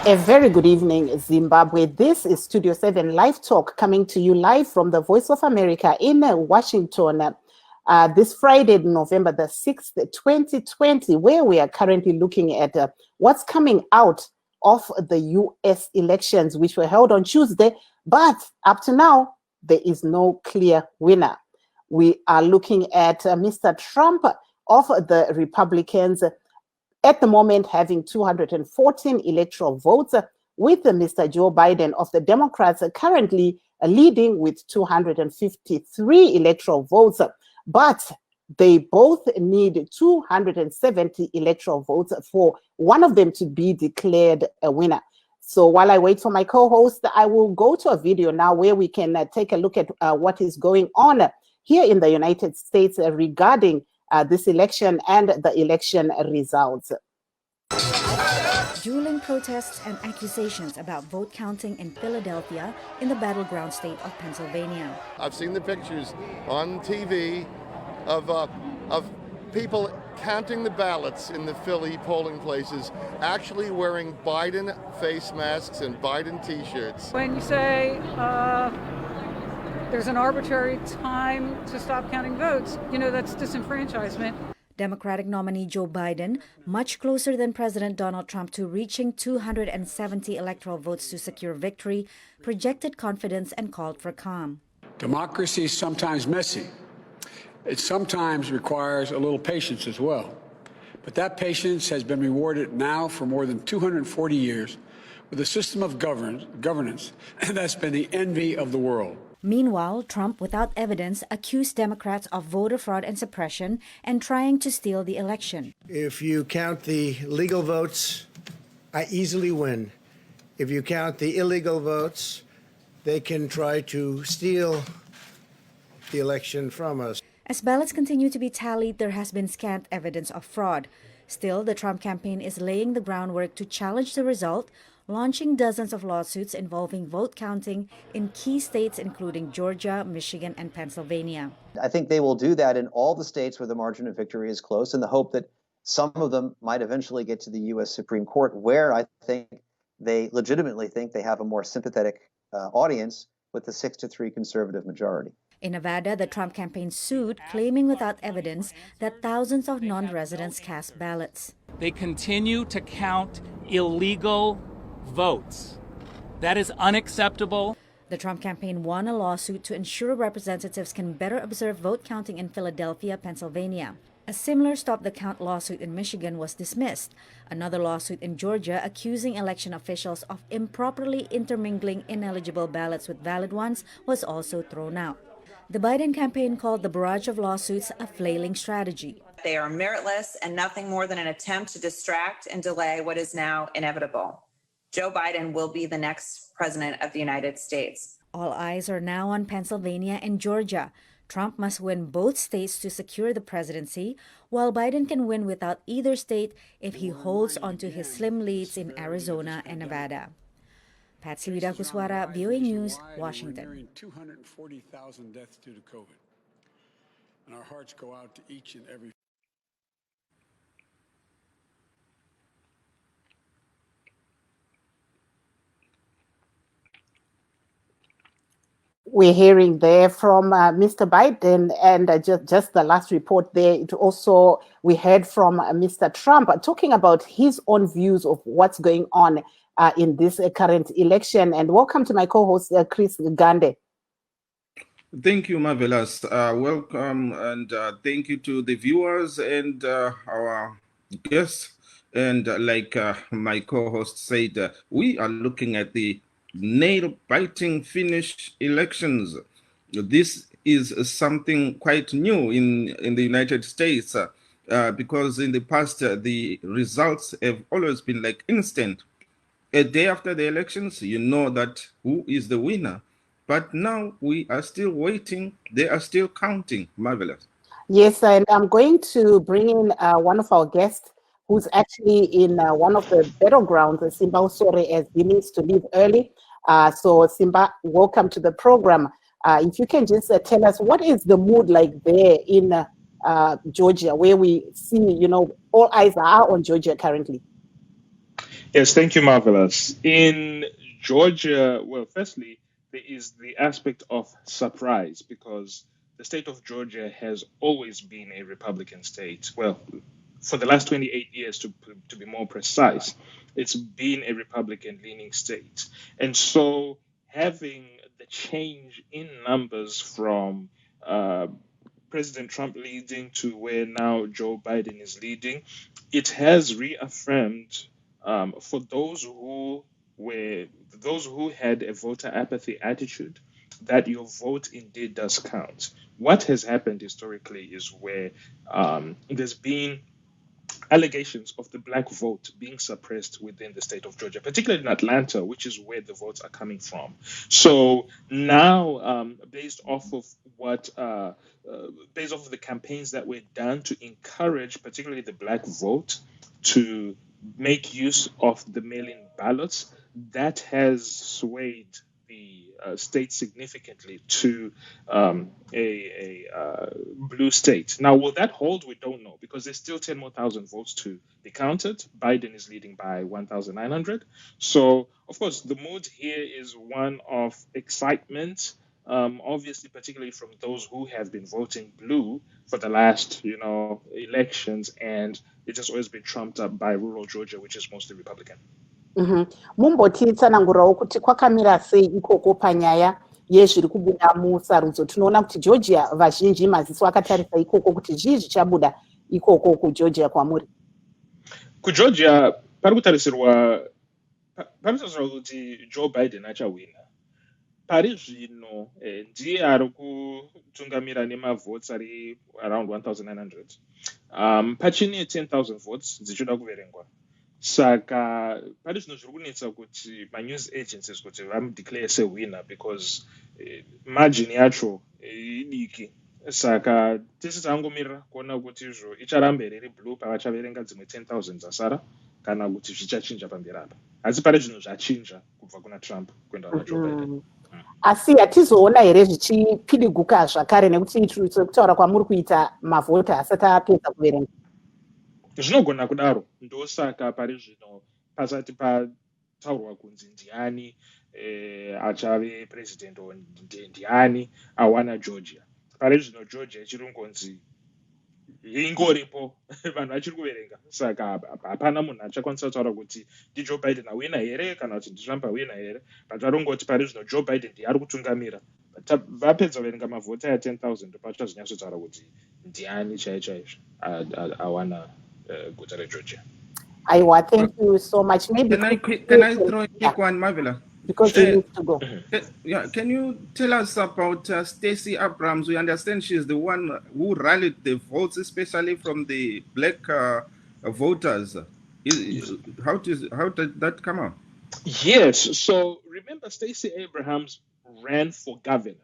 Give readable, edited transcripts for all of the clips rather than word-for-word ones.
A very good evening, Zimbabwe. This is Studio 7 Live Talk coming to you live from the Voice of America in Washington this Friday, November the 6th, 2020, where we are currently looking at what's coming out of the U.S. elections, which were held on Tuesday. But up to now, there is no clear winner. We are looking at Mr. Trump of the Republicans at the moment having 214 electoral votes, with Mr. Joe Biden of the Democrats currently leading with 253 electoral votes. But they both need 270 electoral votes for one of them to be declared a winner. So while I wait for my co-host, I will go to a video now where we can take a look at what is going on here in the United States regarding this election and the election results. Dueling protests and accusations about vote counting in Philadelphia in the battleground state of Pennsylvania. I've seen the pictures on TV of people counting the ballots in the Philly polling places, actually wearing Biden face masks and Biden t-shirts. When you say there's an arbitrary time to stop counting votes, you know, that's disenfranchisement. Democratic nominee Joe Biden, much closer than President Donald Trump to reaching 270 electoral votes to secure victory, projected confidence and called for calm. Democracy is sometimes messy. It sometimes requires a little patience as well. But that patience has been rewarded now for more than 240 years with a system of governance that's been the envy of the world. Meanwhile, Trump, without evidence, accused Democrats of voter fraud and suppression and trying to steal the election. If you count the legal votes, I easily win. If you count the illegal votes, they can try to steal the election from us. As ballots continue to be tallied, there has been scant evidence of fraud. Still, the Trump campaign is laying the groundwork to challenge the result, launching dozens of lawsuits involving vote counting in key states including Georgia, Michigan, and Pennsylvania. I think they will do that in all the states where the margin of victory is close, in the hope that some of them might eventually get to the U.S. Supreme Court, where I think they legitimately think they have a more sympathetic audience with the 6-3 conservative majority. In Nevada, the Trump campaign sued, claiming without evidence that thousands of non-residents cast ballots. They continue to count illegal votes. That is unacceptable. The Trump campaign won a lawsuit to ensure representatives can better observe vote counting in Philadelphia, Pennsylvania. A similar Stop the Count lawsuit in Michigan was dismissed. Another lawsuit in Georgia accusing election officials of improperly intermingling ineligible ballots with valid ones was also thrown out. The Biden campaign called the barrage of lawsuits a flailing strategy. They are meritless and nothing more than an attempt to distract and delay what is now inevitable. Joe Biden will be the next president of the United States. All eyes are now on Pennsylvania and Georgia. Trump must win both states to secure the presidency, while Biden can win without either state if he holds onto his slim leads in Arizona and Nevada. Patsy Widakuswara, VOA News, Washington. 240,000 deaths due to COVID. And our hearts go out to each and every. We're hearing there from Mr. Biden, and just the last report there. It also, we heard from Mr. Trump talking about his own views of what's going on in this current election. And welcome to my co-host, Chris Gande. Thank you, Marvelous. Welcome, and thank you to the viewers and our guests. And like my co-host said, we are looking at the nail-biting Finnish elections. This is something quite new in the United States because in the past, the results have always been like instant. A day after the elections, you know that who is the winner. But now we are still waiting. They are still counting. Marvelous. Yes, and I'm going to bring in one of our guests who's actually in one of the battlegrounds. Simba Usore, as he needs to leave early. So Simba, welcome to the program. If you can just tell us, what is the mood like there in Georgia, where we see, all eyes are on Georgia currently? Yes, thank you, Marvelous. In Georgia, well, firstly, there is the aspect of surprise because the state of Georgia has always been a Republican state. Well, for the last 28 years, to be more precise, it's been a Republican leaning state. And so having the change in numbers from President Trump leading to where now Joe Biden is leading, it has reaffirmed for those who had a voter apathy attitude that your vote indeed does count. What has happened historically is where there's been allegations of the black vote being suppressed within the state of Georgia, particularly in Atlanta, which is where the votes are coming from. So now, based off of the campaigns that were done to encourage, particularly the black vote, to make use of the mail-in ballots, that has swayed the state significantly to a blue state. Now, will that hold? We don't know because there's still 10 more thousand votes to be counted. Biden is leading by 1,900. So, of course, the mood here is one of excitement. Obviously, particularly from those who have been voting blue for the last, elections, and it has always been trumped up by rural Georgia, which is mostly Republican. Mumbotitsanangurawo kuti kwakamira sei ikoko panyaya yezviri kubuda musarudzo. Tinoona kuti Georgia vazhinji maziso akatarisa ikoko kuti zvii zvichabuda ikoko kuGeorgia kwamuri. KuGeorgia parikutarisirwa kuti Joe Biden achawina. Pari zvino ndiye ari kutungamira nemavhotes ari around 1,900. Pachine 10,000 votes dzichida kuverengwa. Saka pari zvino zviri kunetsa kuti news agencies kuti vamudeclare sewinner because margin yacho idiki. Saka tese tangomirira kuona kuti izvo icharamba iri blue pavachaverenga dzimwe 10,000 dzasara kana kuti zvichachinja pamberi apa. Asi pari zvino zvachinja kubva kuna Trump kuenda kuna Joe Biden. Asi hatizoona here zvichipidiguka zvakare nekuti kutaura kwamuri kuita mavhota asati apedza kuverenga. Zvinogona kudaro ndosaka pari zvino pasati pataurwa kunzi ndiani achave president ndiani awana Georgia. Pari zvino Georgia ichiri ngonzi ingoripo vanhu vachiri kuverenga. Saka hapana munhu achakwanisa kutaura kuti ndiJoe Biden awina here kana kuti ndiTrump awina here. Patarongoti pari zvino Joe Biden ndiye ari kutungamira. Vapedza kuverenga mavhota ya 10,000 pachazonyatsotaura kuti ndiani chaizvo awana guta reGeorgia. Aiwa, thank you so much. Maybe can I throw a quick one, Marvela? Because you need to go. Can you tell us about Stacey Abrams? We understand she's the one who rallied the votes, especially from the black voters. How did that come out? Yes. So remember, Stacey Abrams ran for governor,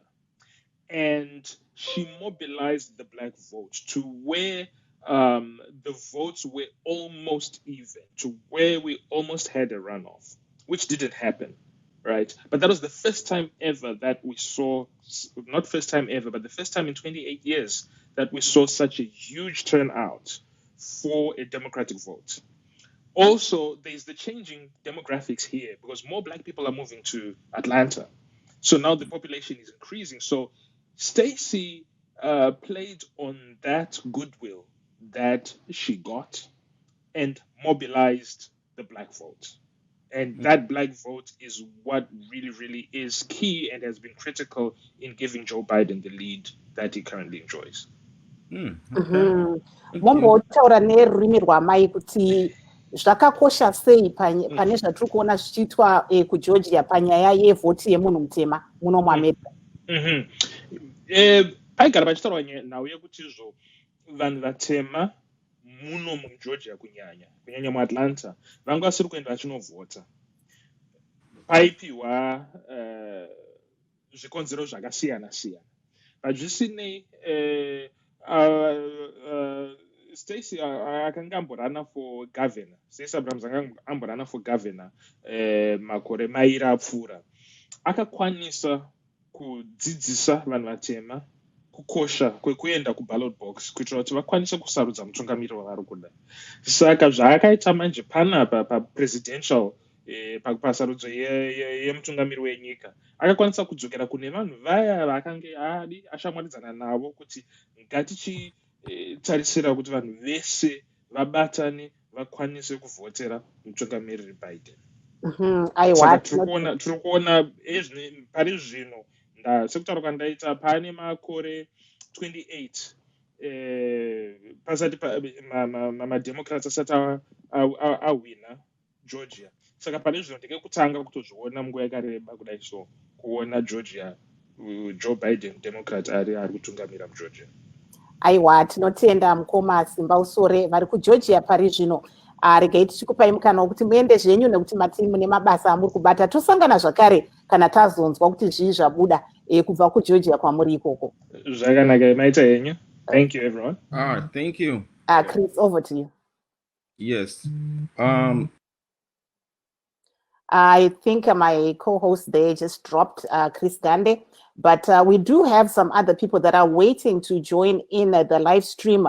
and she mobilized the black vote to where the votes were almost even, to where we almost had a runoff, which didn't happen. Right. But that was the first time ever that we saw, not first time ever, but the first time in 28 years that we saw such a huge turnout for a Democratic vote. Also, there's the changing demographics here because more black people are moving to Atlanta. So now the population is increasing. So Stacey played on that goodwill that she got and mobilized the black vote. And that black vote is what really, really is key and has been critical in giving Joe Biden the lead that he currently enjoys. Mombotaura nerurimi rwamai kuti zvakakosha sei pane zvatiri kuona zvichiitwa kuGeorgia panyaya yevhoti yemunhu mutema muno muAmerica. Paigara pachitaurwa nhau yekuti izvo vanhu vatema muno muGeorgia kunyanya muAtlanta vanga vasiri kuenda vachinovhota. Paipiwa zvikonzero zvakasiyana siyana. Pazvisinei Stacey akanga amborana for governor. Stacey Abrams akanga amborana for governor makore mairi apfuura. Akakwanisa kudzidzisa vanhu vatema kukosha kwekuenda kuballot box kuitira kuti vakwanise kusarudza mutungamiri wavari kuda. Saka zvaakaita manje panapa papresidential pasarudzo yemutungamiri wenyika akakwanisa kudzokera kune vanhu vaya vakange ashamwaridzana navo kuti ngatichitarisira kuti vanhu vese vabatane vakwanise kuvhotera mutungamiriri Biden. Saka tiri kuona pari zvino sekutaura kwandaita pane makore 28 pasati mademocrats asati awina Georgia. Saka pane zvino ndekekutanga kutozviona munguva yakareba kudai so kuona Georgia Joe Biden Democrat ari kutungamira muGeorgia. Aiwa, tinotenda mukoma Simba Usore vari kuGeorgia pari zvino. Regai tichikupai mukana wekuti muende zvenyu nekuti matiri mune mabasa amuri kubata. Tosangana zvakare kana tazonzwa kuti zvii zvabuda kubva kuGeorgia kwamuri ikoko. Zvakanaka, maita henyu. Thank you everyone. Thank you. Chris, over to you. Yes. I think my co-host there just dropped, Chris Gande, but we do have some other people that are waiting to join in the live stream.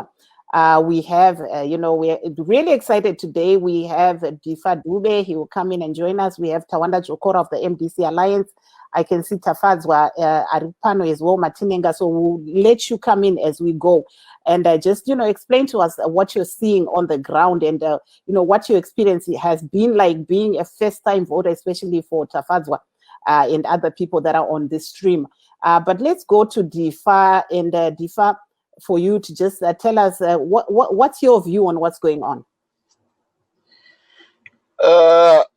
We have, we're really excited today. We have Difa Dube. He will come in and join us. We have Tawanda Jokora of the MDC Alliance. I can see Tafadzwa Aripano as well, Matinenga. So we'll let you come in as we go. And just, explain to us what you're seeing on the ground and, what your experience has been like being a first-time voter, especially for Tafadzwa and other people that are on this stream. But let's go to Difa. And Difa, for you to just tell us what's your view on what's going on?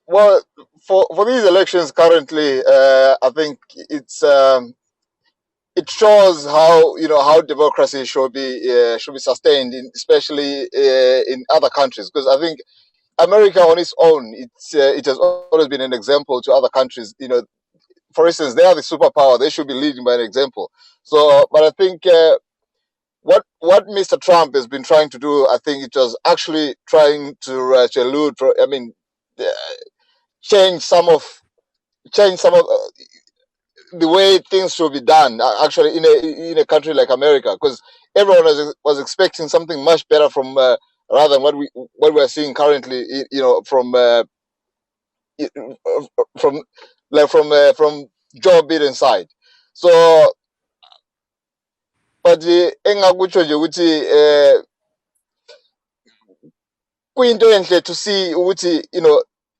Well, for these elections currently, I think it shows how democracy should be sustained, especially in other countries. Because I think America on its own, it has always been an example to other countries. For instance, they are the superpower; they should be leading by an example. So, but I think what Mr. Trump has been trying to do, I think it was actually trying to elude. Change some of the way things should be done. Actually, in a country like America, because everyone was expecting something much better from rather than what we are seeing currently. From Joe Biden's side. So, but engakutsho nje ukuthi kuyinto enhle to see ukuthi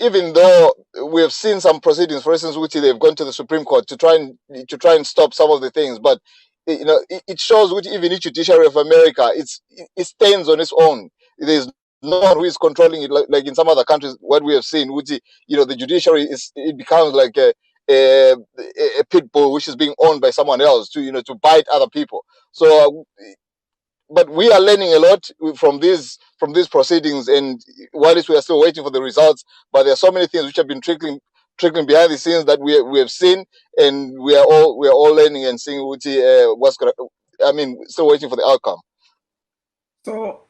even though we have seen some proceedings, for instance, which they've gone to the Supreme Court to try and stop some of the things, but it shows which even the judiciary of America it stands on its own. There's no one who is controlling it like in some other countries. What we have seen, which the judiciary it becomes like a pit bull which is being owned by someone else to bite other people. So. But we are learning a lot from these proceedings, and while we are still waiting for the results, but there are so many things which have been trickling behind the scenes that we have seen, and we are all learning and seeing what's going. Still waiting for the outcome. So,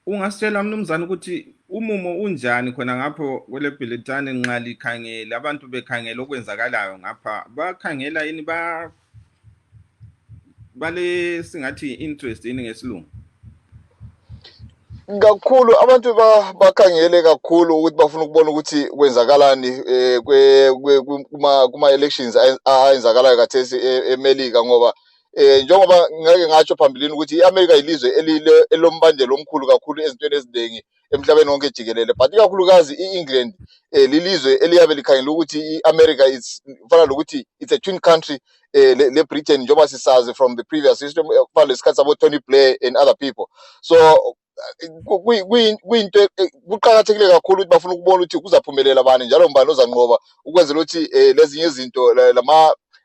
ungasitshela mnumzane ukuthi umumo unjani khona ngapho kwele bulletin enqali khangela abantu bekhangela okwenzakalayo ngapha bakhangela yini bale singathi interest yini ngesilungu kakhulu abantu bakhangele kakhulu ukuthi bafuna ukubona ukuthi kwenzakalani kuma elections ayenzakalayo kathesi eMelika ngoba njengoba ngeke ngatsho phambilini ukuthi iAmerica ilizwe elombandela omkhulu kakhulu ezintweni eziningi emhlabeni wonke jikelele, but ikakhulukazi iEngland lilizwe eliyabe likhangela ukuthi iAmerica fana lokuthi it's a twin country le Britain njengoba sisazi from the previous system fana lesikhathi sabo Tony Blair and other people. So kuyinto kuqhakathekile kakhulu ukuthi bafuna ukubona ukuthi kuzaphumelela bani njalo mbani ozanqoba ukwenzela ukuthi lezinye izinto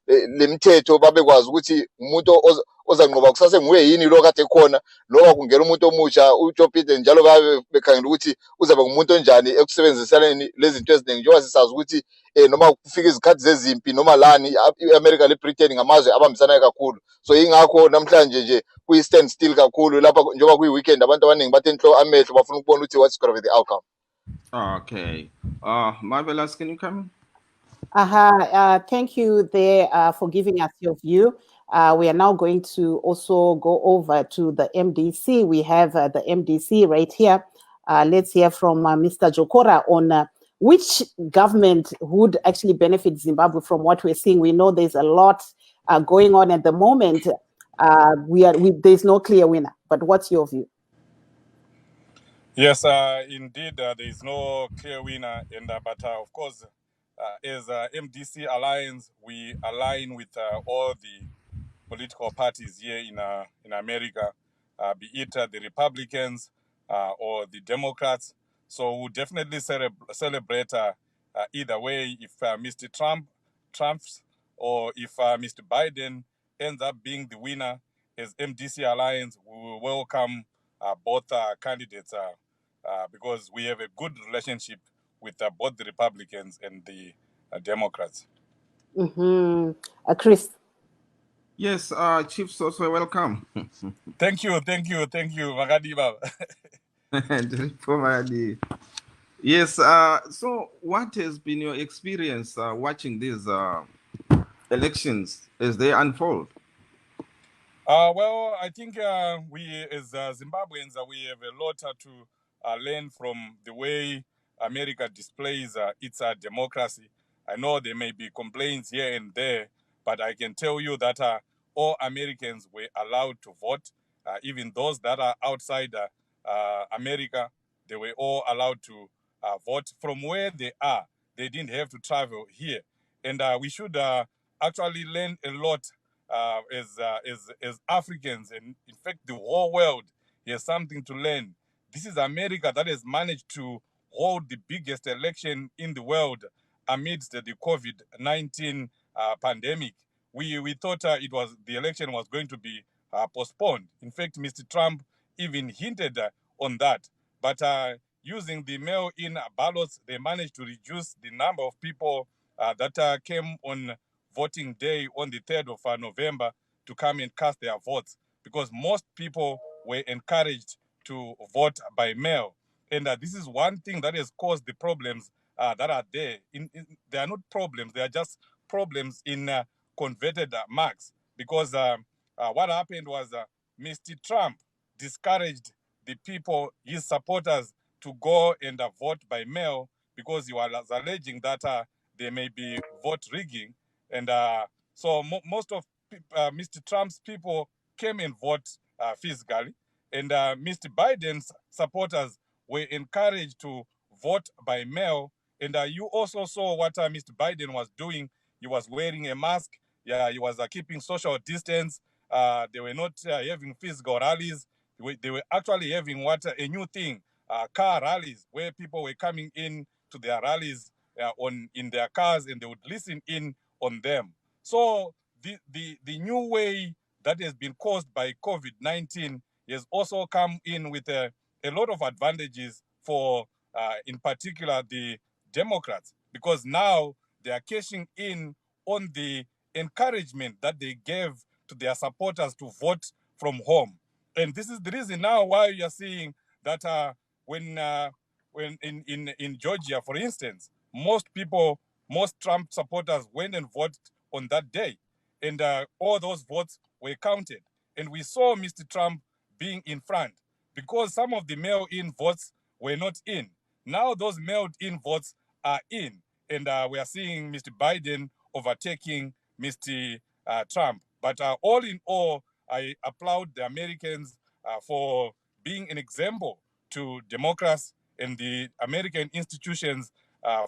lemithetho babekwazi ukuthi umuntu ozanqoba kusase nguye yini lo kade khona noma kungena umuntu omusha uJoe Biden njalo babe bekhangela ukuthi uzabe ngumuntu onjani ekusebenzisaneni lezinto eziningi njengoba sisazi ukuthi noma kufika izikhathi zezimpi noma lani iAmerica leBritain ngamazwe abambisanayo kakhulu. So ingakho namhlanje nje kuyi-stand still kakhulu lapha njengoba kuyi-weekend abantu abaningi bathe inhlo amehlo bafuna ukubona ukuthi what's going to be the outcome. Okay. Marvelous, can you come? Thank you there for giving us your view. We are now going to also go over to the MDC. We have the MDC right here. Let's hear from Mr. Jokora on which government would actually benefit Zimbabwe from what we're seeing. We know there's a lot going on at the moment. There's no clear winner, but what's your view? Yes, indeed, there is no clear winner, but of course, as MDC Alliance, we align with all the political parties here in America, be it the Republicans or the Democrats. So we'll definitely celebrate either way if Mr. Trump trumps or if Mr. Biden ends up being the winner. As MDC Alliance, we will welcome both candidates because we have a good relationship with both the Republicans and the Democrats. Chris. Yes, Chief Soswe, welcome. Thank you. Magadiba. Yes, so what has been your experience watching these elections as they unfold? Well, I think we as Zimbabweans, we have a lot to learn from the way America displays its democracy. I know there may be complaints here and there, but I can tell you that all Americans were allowed to vote. Even those that are outside America, they were all allowed to vote from where they are. They didn't have to travel here. And we should actually learn a lot as Africans, and in fact the whole world has something to learn. This is America that has managed to hold the biggest election in the world amidst the COVID-19 pandemic. We thought the election was going to be postponed. In fact, Mr. Trump even hinted on that. But using the mail-in ballots, they managed to reduce the number of people that came on voting day on the 3rd of November to come and cast their votes, because most people were encouraged to vote by mail. And this is one thing that has caused the problems that are there. They are not problems, they are just problems in converted marks, because what happened was Mr. Trump discouraged the people, his supporters, to go and vote by mail because he was alleging that there may be vote rigging. And so most of Mr. Trump's people came and vote physically. And Mr. Biden's supporters were encouraged to vote by mail. And you also saw what Mr. Biden was doing. He was wearing a mask. Yeah, he was keeping social distance. They were not having physical rallies. They were actually having a new thing, car rallies, where people were coming in to their rallies in their cars, and they would listen in on them. So the new way that has been caused by COVID-19 has also come in with a lot of advantages for, in particular, the Democrats, because now they are cashing in on the encouragement that they gave to their supporters to vote from home. And this is the reason now why you are seeing that when in Georgia, for instance, most Trump supporters went and voted on that day, and all those votes were counted. And we saw Mr. Trump being in front because some of the mail-in votes were not in. Now those mailed-in votes are in, and we are seeing Mr. Biden overtaking Mr. Trump. But all in all, I applaud the Americans for being an example to Democrats and the American institutions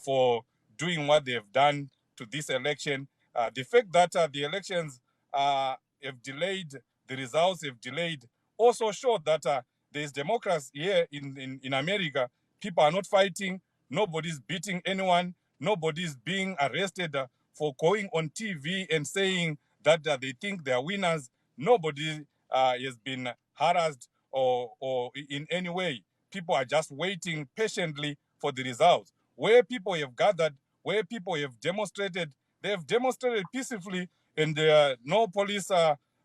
for doing what they have done to this election. The fact that the elections have delayed, the results have delayed, also showed that there is democracy here in America. People are not fighting. Nobody's beating anyone. Nobody's being arrested for going on TV and saying that they think they are winners. Nobody has been harassed or in any way. People are just waiting patiently for the results. Where people have gathered, where people have demonstrated, they have demonstrated peacefully, and no police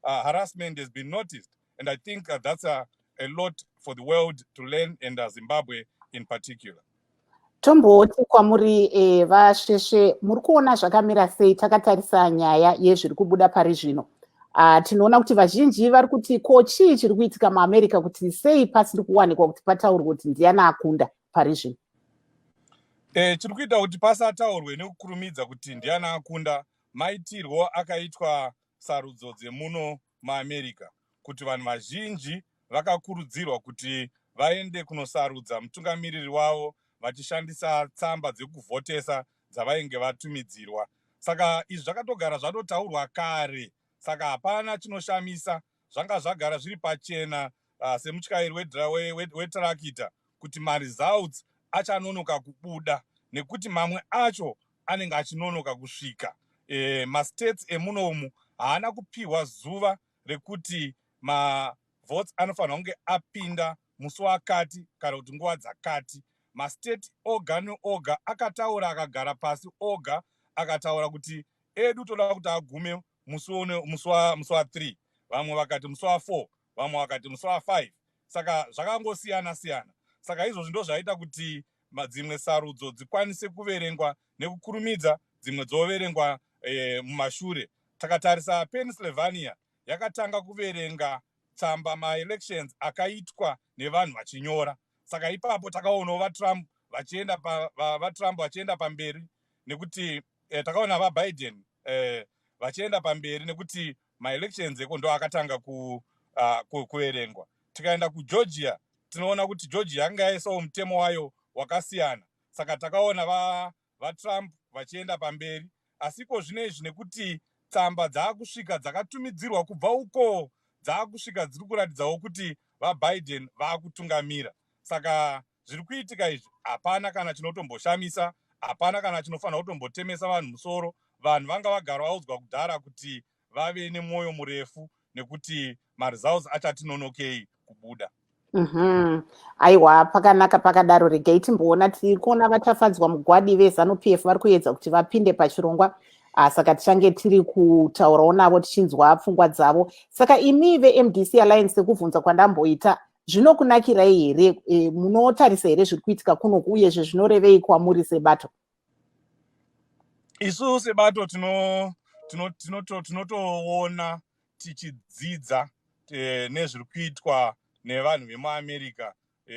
harassment has been noticed. And I think that's a lot for the world to learn, and Zimbabwe in particular. Tomboti kwamuri vasheshe muri kuona zvakamira sei takatarisa nyaya yezviri kubuda pari zvino. tinoona kuti vazhinji vari kuti ko chii chiri kuitika muamerica kuti sei pasiri kuwanikwa kuti pataurwe kuti ndiani akunda pari zvino. Chiri kuita kuti pasataurwe nekukurumidza kuti ndiani akunda maitirwo akaitwa sarudzo dzemuno muamerica, kuti vanhu vazhinji vakakurudzirwa kuti vaende kunosarudza mutungamiriri wavo vachishandisa tsamba dzekuvhotesa dzavainge vatumidzirwa. Saka izvi zvakatogara zvatotaurwa kare, saka hapana chinoshamisa, zvanga zvagara zviri pachena semutyairi wetarakita kuti maresults achanonoka kubuda nekuti mamwe acho anenge achinonoka kusvika. Mastates emunomu haana kupiwa zuva rekuti mavotes anofanira kunge apinda musi wakati kana kuti nguva dzakati. Mastate oga neoga akataura, akagara pasi oga akataura kuti edu toda kuti agume musi wa3, vamwe vakati musi wa4, vamwe vakati musi wa5. Saka zvakangosiyana siyana. Saka izvozvi ndo zvaita kuti dzimwe sarudzo dzikwanise kuverengwa nekukurumidza, dzimwe dzoverengwa mumashure. Takatarisa Pennsylvania yakatanga kuverenga tsamba maelections akaitwa nevanhu vachinyora. Saka ipapo takaonawo vaTrump vachienda pamberi nekuti takaona vaBiden vachienda pamberi nekuti maelections eko ndo akatanga kuverengwa. Tikaenda kuGeorgia tinoona kuti Georgia yanga yaisawo mutemo wayo wakasiyana. Saka takaona vaTrump vachienda pamberi. Asiko zvinezvi nekuti tsamba dzaakusvika dzakatumidzirwa kubva uko dzaakusvika dziri kuratidzawo kuti vaBiden vaakutungamira. Saka zviri kuitika izvi hapana kana chinotomboshamisa, hapana kana chinofanira kutombotemesa vanhu musoro. Vanhu vanga vagara vaudzwa kudhara kuti vave nemwoyo murefu nekuti maresults achatinonokei kubuda. Aiwa, pakanaka pakadaro. Regai timboona, tiri kuona vatafadzwa mugwadi veZANU-PF vari kuedza kuti vapinde pachirongwa. Saka tichange tiri kutaurawo navo tichinzwa pfungwa dzavo. Saka imi veMDC Alliance sekubvunza kwandamboita, zvinokunakirai here? Munotarisa here zviri kuitika kunoku uyezve zvinorevei kwamuri sebato? Isu sebato tinotoona tichidzidza nezviri kuitwa nevanhu vemuAmerica,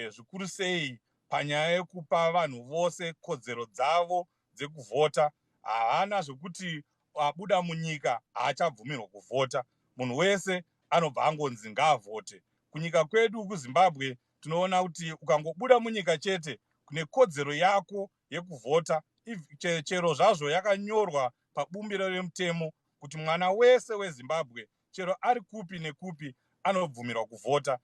zvikuru sei panyaya yekupa vanhu vose kodzero dzavo dzekuvhota. Havana zvekuti abuda munyika haachabvumirwa kuvhota. Munhu wese anobva angonzi ngaavhote. Kunyika kwedu kuZimbabwe tinoona kuti ukangobuda munyika chete kune kodzero yako yekuvhota, chero zvazvo yakanyorwa pabumbiro remutemo kuti mwana wese weZimbabwe chero ari kupi nekupi anobvumirwa kuvhota.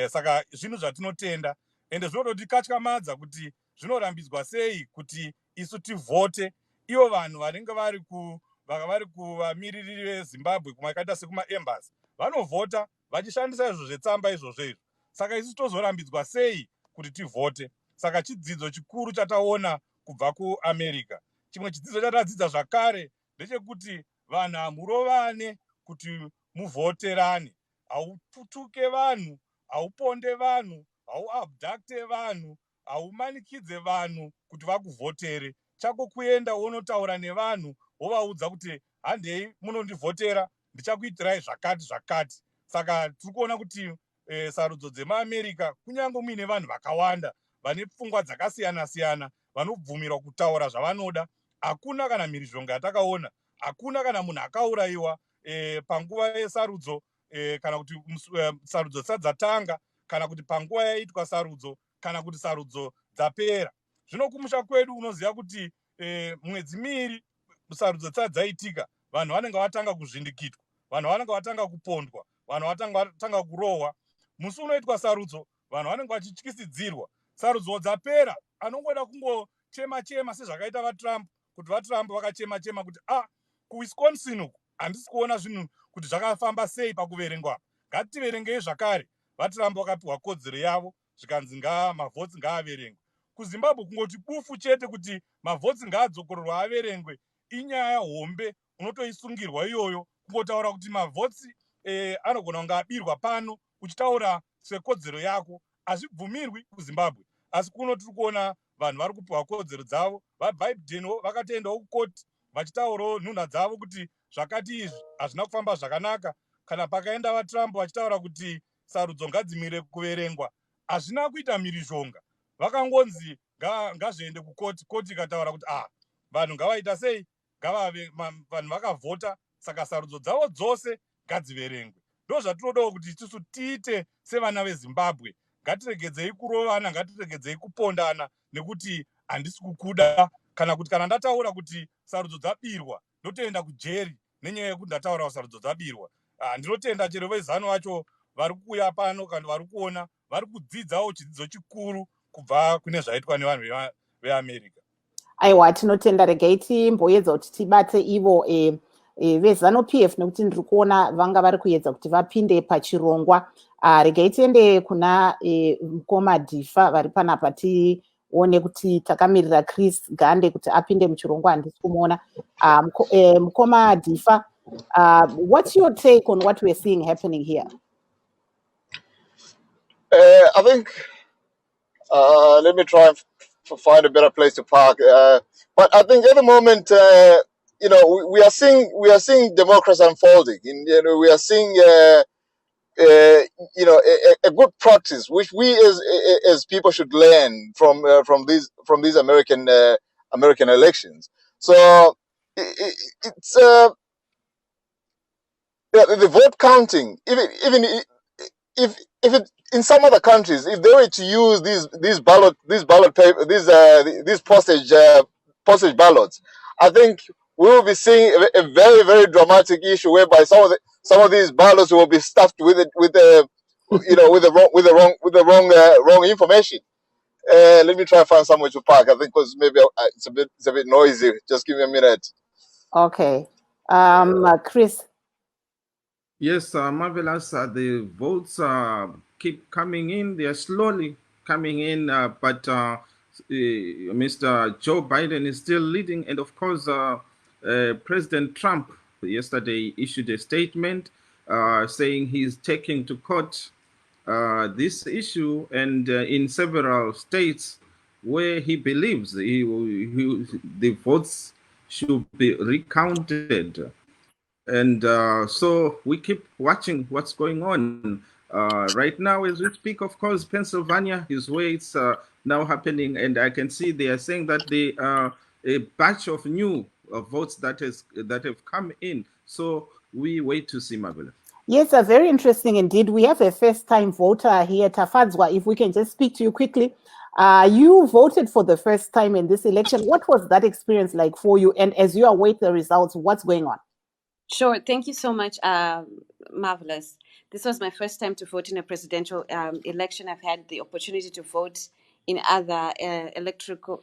Saka zvinhu zvatinotenda, ende zvinototityamadza kuti zvinorambidzwa sei kuti isu tivhote, ivo vanhu vanenge vari kuvamiririri veZimbabwe kumakaita sekumaembassy vanovhota vachishandisa izvo zvetsamba izvozvo. Saka isu tozorambidzwa sei kuti tivhote? Saka chidzidzo chikuru chataona kubva kuAmerica. Chimwe chidzidzo chatadzidza zvakare ndechekuti vanhu hamurovane kuti muvhoterane. Hauputuke vanhu, hauponde vanhu, hauabducte vanhu, haumanikidze vanhu kuti vakuvhotere. Chako kuenda wonotaura nevanhu wovaudza kuti handei munondivhotera, ndichakuitirai zvakati zvakati. Saka tiri kuona kuti sarudzo dzemuAmerica kunyange muine vanhu vakawanda vane pfungwa dzakasiyana siyana vanobvumirwa kutaura zvavanoda. Hakuna kana mhirizhonga yatakaona, hakuna kana munhu akaurayiwa panguva yesarudzo, kana kuti sarudzo dzisati dzatanga, kana kuti panguva yaitwa sarudzo, kana kuti sarudzo dzapera. Zvino kumusha kwedu unoziva kuti mwedzi miviri sarudzo dzisati dzaitika, vanhu vanenge vatanga kuzvindikitwa, vanhu vanenge vatanga kupondwa, vanhu vatanga kurohwa. Musi unoitwa sarudzo, vanhu vanenge vachityisidzirwa. Sarudzo dzapera, anongoda kungochema-chema sezvakaita vaTrump, kuti vaTrump vakachema-chema kuti kuWisconsin uku handisi kuona zvinhu kuti zvakafamba sei pakuverengwa. Ngativerengei zvakare. VaTrump vakapiwa kodzero yavo, zvikanzi mavhotsi ngaaverengwe. KuZimbabwe kungoti bufu chete kuti mavhotsi ngaadzokororwa averengwe, inyaya hombe unotoisungirwa iyoyo. Kungotaura kuti mavhotsi anogona kunge abirwa pano, uchitaura sekodzero yako, hazvibvumirwi kuZimbabwe. Asi kuno tiri kuona vanhu vari kupiwa kodzero dzavo. VaBiden vakatoendawo kukoti vachitaurawo nhunha dzavo kuti zvakati izvi hazvina kufamba zvakanaka. kana pakaenda vaTrump vachitaura kuti sarudzo ngadzimire kuverengwa, hazvina kuita mhirizhonga. Vakangonzi ngazviende kukoti, koti ikataura kuti vanhu ngavaita sei, vanhu vakavhota, saka sarudzo dzavo dzose ngadziverengwe. Ndo zvatinodawo kuti isusu tiite sevana veZimbabwe. Ngatiregedzei kurovana, ngatiregedzei kupondana, nekuti handisi kukuda, kana kuti kana ndataura kuti sarudzo dzabirwa ndotoenda kujeri nenyaya yekuti ndataura sarudzo dzabirwa. Ndinotenda chero vezano vacho vari kuuya pano kana vari kuona, vari kudzidzawo chidzidzo chikuru kubva kune zvaitwa nevanhu veAmerica. Aiwa, tinotenda. Regai timboedza kuti tibate ivo vezano PF nekuti ndiri kuona vanga vari kuedza kuti vapinde pachirongwa. Regai tiende kuna mukoma Dhifa vari panapa tione kuti takamirira Chris Gande kuti apinde muchirongwa, handisi kumuona. Mukoma Dhifa, what's your take on what we're seeing happening here? I think let me try and find a better place to park. But I think at the moment, we are seeing democracy unfolding. We are seeing a good practice which we as people should learn from these American elections. So it's the vote counting. Even if it, in some other countries, if they were to use these ballot paper, these postage ballots, I think we will be seeing a very, very dramatic issue whereby some of these ballots will be stuffed with the wrong information. Let me try and find somewhere to park. I think because maybe it's a bit noisy. Just give me a minute. Okay, Chris. Yes, Marvelous. The votes keep coming in. They are slowly coming in, but Mr. Joe Biden is still leading. And of course, President Trump yesterday issued a statement saying he's taking to court this issue, and in several states where he believes the votes should be recounted. And so we keep watching what's going on. Right now, as we speak, of course, Pennsylvania is where it's now happening. And I can see they are saying that a batch of new votes that have come in. So we wait to see, Marvelous. Yes, very interesting indeed. We have a first-time voter here, Tafadzwa. If we can just speak to you quickly. You voted for the first time in this election. What was that experience like for you? And as you await the results, what's going on? Sure. Thank you so much, Marvelous. This was my first time to vote in a presidential election. I've had the opportunity to vote in other electoral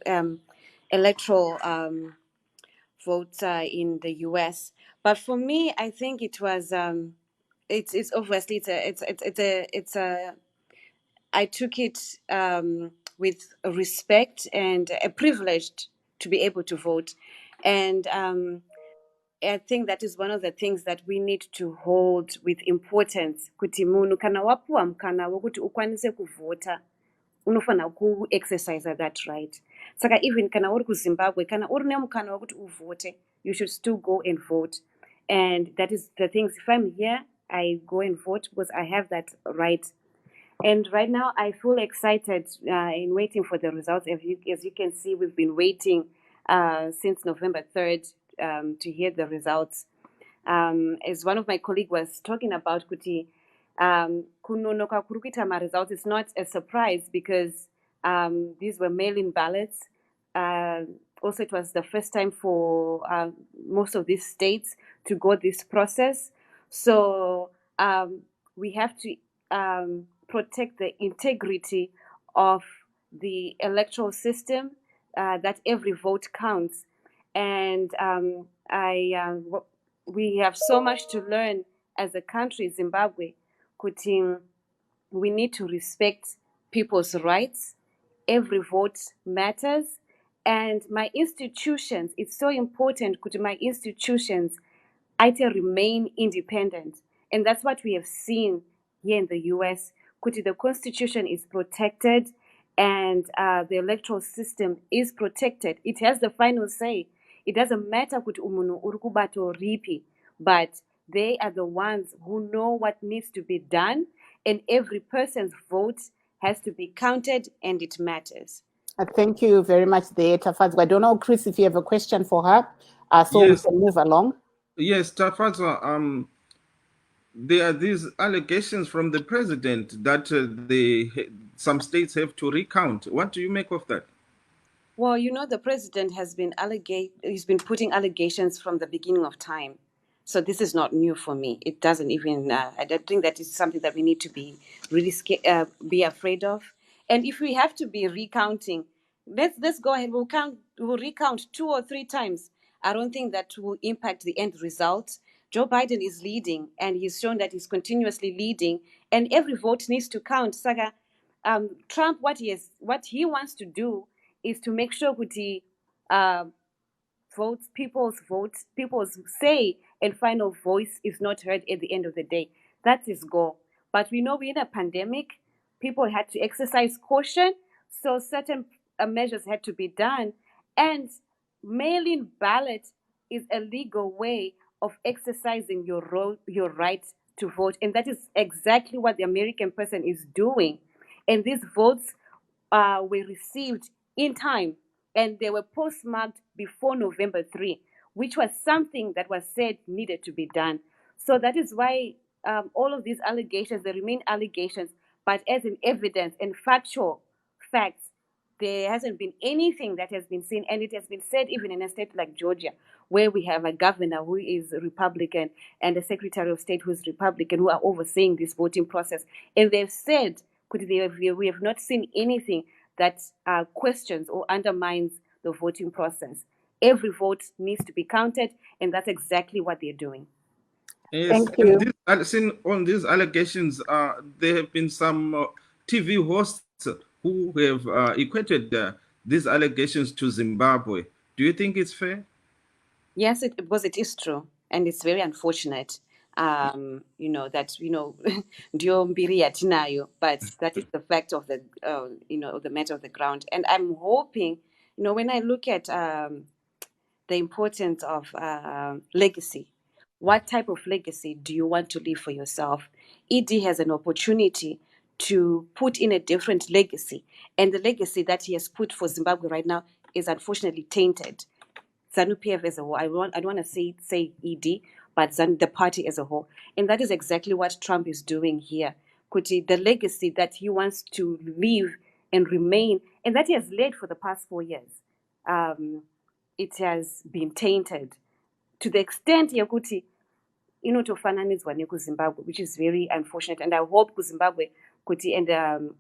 votes in the U.S. But for me, I think it was it's obviously I took it with respect and a privilege to be able to vote, and I think that is one of the things that we need to hold with importance. Kuti munhu kana wapuwa mukana wokuti ukwanise kuvhota, unofana ku-exercise that right. Saka even kana uri kuZimbabwe, kana uri nemukana wokuti uvote, you should still go and vote. And that is the things. If I'm here, I go and vote because I have that right. And right now, I feel excited in waiting for the results. As you can see, we've been waiting since November 3rd to hear the results. As one of my colleagues was talking about, Kuti, kunonoka kurukita ma results, it's not a surprise because these were mail-in ballots. Also, it was the first time for most of these states to go this process. So we have to protect the integrity of the electoral system, that every vote counts. And we have so much to learn as a country, Zimbabwe. Kuti, we need to respect people's rights. Every vote matters. And my institutions, it's so important kuti my institutions remain independent. And that's what we have seen here in the US. Kuti, the Constitution is protected and the electoral system is protected. It has the final say. It doesn't matter kuti umunu uri kubato ripi, but they are the ones who know what needs to be done, and every person's vote has to be counted, and it matters. Thank you very much there, Tafadzwa. I don't know, Chris, if you have a question for her, so Yes. we can move along. Yes, Tafadzwa, there are these allegations from the president that some states have to recount. What do you make of that? Well, you know, the president has been he's been putting allegations from the beginning of time. So this is not new for me. It doesn't even, I don't think that is something that we need to be really be afraid of. And if we have to be recounting, let's go ahead. We'll recount 2 or 3 times. I don't think that will impact the end result. Joe Biden is leading, and he's shown that he's continuously leading, and every vote needs to count. Saga, Trump, what he wants to do is to make sure that he people's say and final voice is not heard at the end of the day. That's his goal. But we know we're in a pandemic. People had to exercise caution, so certain measures had to be done. And mail-in ballot is a legal way of exercising your right to vote, and that is exactly what the American person is doing. And these votes were received in time, and they were postmarked before November 3, which was something that was said needed to be done. So that is why all of these allegations, they remain allegations, but as in evidence and factual facts, there hasn't been anything that has been seen, and it has been said even in a state like Georgia, where we have a governor who is Republican and a Secretary of State who is Republican, who are overseeing this voting process. And they've said, we have not seen anything that questions or undermines the voting process. Every vote needs to be counted, and that's exactly what they're doing. Yes, Thank you. I've seen on these allegations, there have been some TV hosts who have equated these allegations to Zimbabwe. Do you think it's fair? Yes, it is true, and it's very unfortunate. Ndio mbiri yatinayo, but that is the fact of the the matter of the ground. And I'm hoping, when I look at the importance of legacy, what type of legacy do you want to leave for yourself? ED has an opportunity to put in a different legacy, and the legacy that he has put for Zimbabwe right now is unfortunately tainted. ZANU-PF as a whole, I don't want to say ED, but the party as a whole. And that is exactly what Trump is doing here. Kuti, the legacy that he wants to leave and remain, and that he has led for the past 4 years, it has been tainted to the extent yakuti inotofananidzwa nekuZimbabwe, which is very unfortunate. And I hope kuZimbabwe kuti, and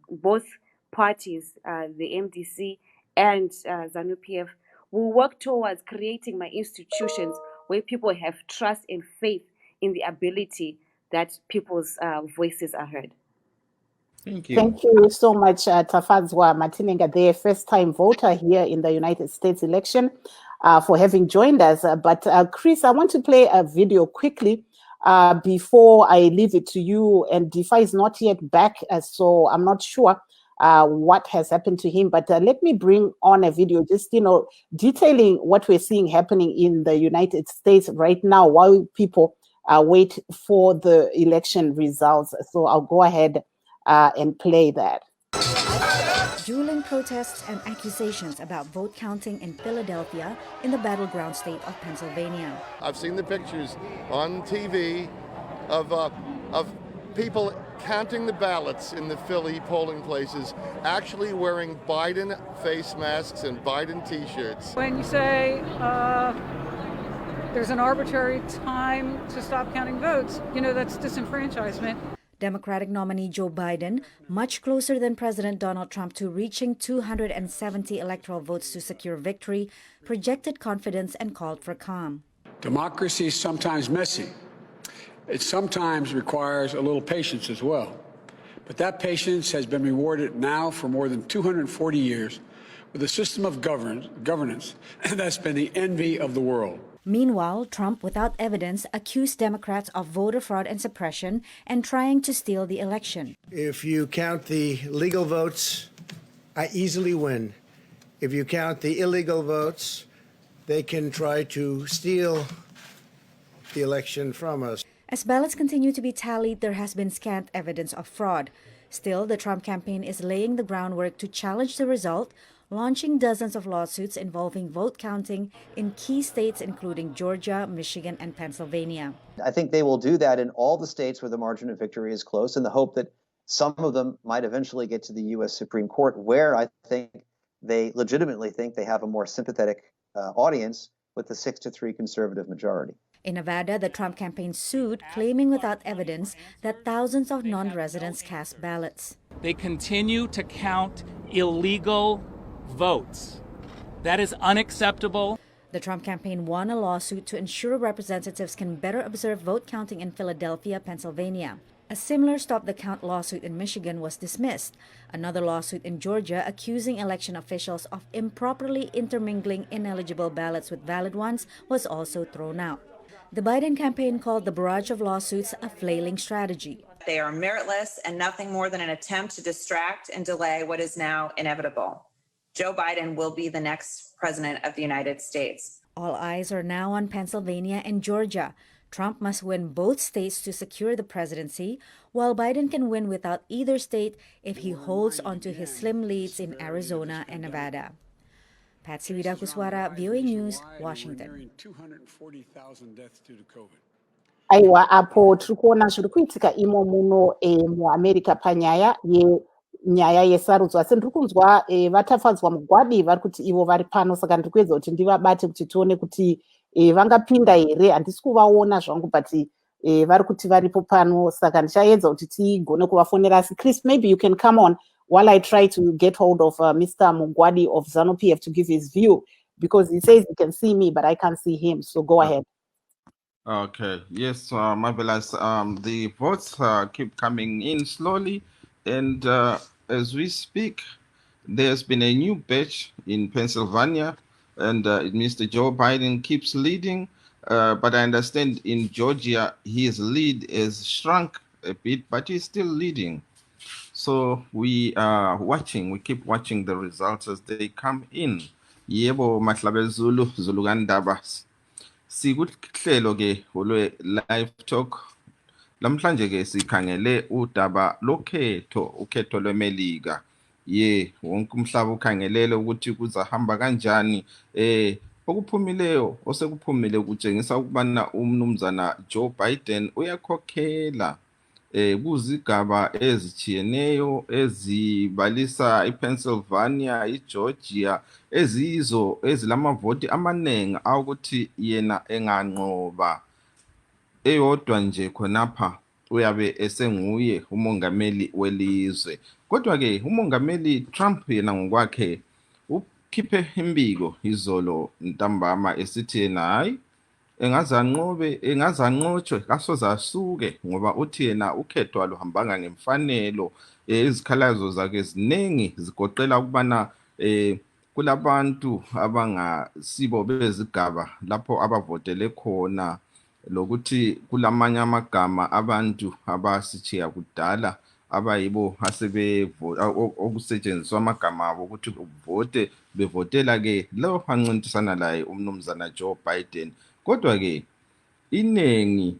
both parties, the MDC and ZANU-PF, will work towards creating my institutions where people have trust and faith in the ability that people's voices are heard. Thank you. Thank you so much, Tafadzwa Matinenga, the first-time voter here in the United States election, for having joined us. But Chris, I want to play a video quickly before I leave it to you. And DeFi is not yet back, so I'm not sure what has happened to him. But let me bring on a video just, detailing what we're seeing happening in the United States right now while people wait for the election results. So I'll go ahead and play that. Dueling protests and accusations about vote counting in Philadelphia in the battleground state of Pennsylvania. I've seen the pictures on TV of people counting the ballots in the Philly polling places, actually wearing Biden face masks and Biden t-shirts. When you say there's an arbitrary time to stop counting votes, that's disenfranchisement. Democratic nominee Joe Biden, much closer than President Donald Trump to reaching 270 electoral votes to secure victory, projected confidence and called for calm. Democracy is sometimes messy. It sometimes requires a little patience as well. But that patience has been rewarded now for more than 240 years with a system of governance that's been the envy of the world. Meanwhile, Trump, without evidence, accused Democrats of voter fraud and suppression and trying to steal the election. If you count the legal votes, I easily win. If you count the illegal votes, they can try to steal the election from us. As ballots continue to be tallied, there has been scant evidence of fraud. Still, the Trump campaign is laying the groundwork to challenge the result, launching dozens of lawsuits involving vote counting in key states including Georgia, Michigan, and Pennsylvania. I think they will do that in all the states where the margin of victory is close, in the hope that some of them might eventually get to the U.S. Supreme Court, where I think they legitimately think they have a more sympathetic audience with the 6-3 conservative majority. In Nevada, the Trump campaign sued, claiming without evidence that thousands of non-residents cast ballots. They continue to count illegal votes. That is unacceptable. The Trump campaign won a lawsuit to ensure representatives can better observe vote counting in Philadelphia, Pennsylvania. A similar Stop the Count lawsuit in Michigan was dismissed. Another lawsuit in Georgia accusing election officials of improperly intermingling ineligible ballots with valid ones was also thrown out. The Biden campaign called the barrage of lawsuits a flailing strategy. They are meritless and nothing more than an attempt to distract and delay what is now inevitable. Joe Biden will be the next president of the United States. All eyes are now on Pennsylvania and Georgia. Trump must win both states to secure the presidency, while Biden can win without either state if he holds onto his slim leads in Arizona and Nevada. Patsy Widakuswara, VOA News, Washington. 240,000 deaths due to COVID. Aiwa apo tiri kuona zviri kuitika imo muno muAmerica panyaya nyaya yesarudzo, asi ndiri kunzwa vatafadzwa mugwadi vari kuti ivo vari pano, saka ndiri kuedza kuti ndivabate kuti tione kuti vangapinda here. Handisi kuvaona zvangu, but vari kuti varipo pano, saka ndichaedza kuti tigone kuvafonera. Asi Chris, maybe you can come on while I try to get hold of Mr. Mugwadi of ZANU-PF to give his view, because he says he can see me, but I can't see him. So go ahead. Okay. Yes, marvelous. The votes keep coming in slowly, and as we speak, there's been a new batch in Pennsylvania, and Mr. Joe Biden keeps leading. But I understand in Georgia, his lead has shrunk a bit, but he's still leading. So we are watching, we keep watching the results as they come in. Yebo mahlabe Zulu Gandaba. Sikuhlelo ke olwe live talk. Lamhlanje ke sikhangele udaba ukhetho lweMelika. Wonke umhlaba ukhangelele ukuthi kuzahamba kanjani. Okuphumileyo osekuphumile kutshengisa ukubana umnumzana Joe Biden uyakhokhela kuzigaba ezitshiyeneyo ezibalisa iPennsylvania, iGeorgia, ezizo ezilamavoti amanengi awukuthi yena enganqoba eyodwa nje khonapha uyabe esenguye umongameli welizwe. Kodwa ke umongameli Trump yena ngokwakhe ukhiphe imbiko izolo ntambama esithi yena hayi engazanqotshwe kasoze asuke ngoba uthi yena ukhetho aluhambanga ngemfanelo. Izikhalazo zakhe ziningi zigoqela ukubana kulabantu abangasibo bezigaba lapho abavotele khona, lokuthi kulamanye amagama abantu abasitshiya kudala abayibo okusetshenziswa amagama abo ukuthi uvote bevotela ke lo ancintisana laye umnumzana Joe Biden. Kodwa ke inengi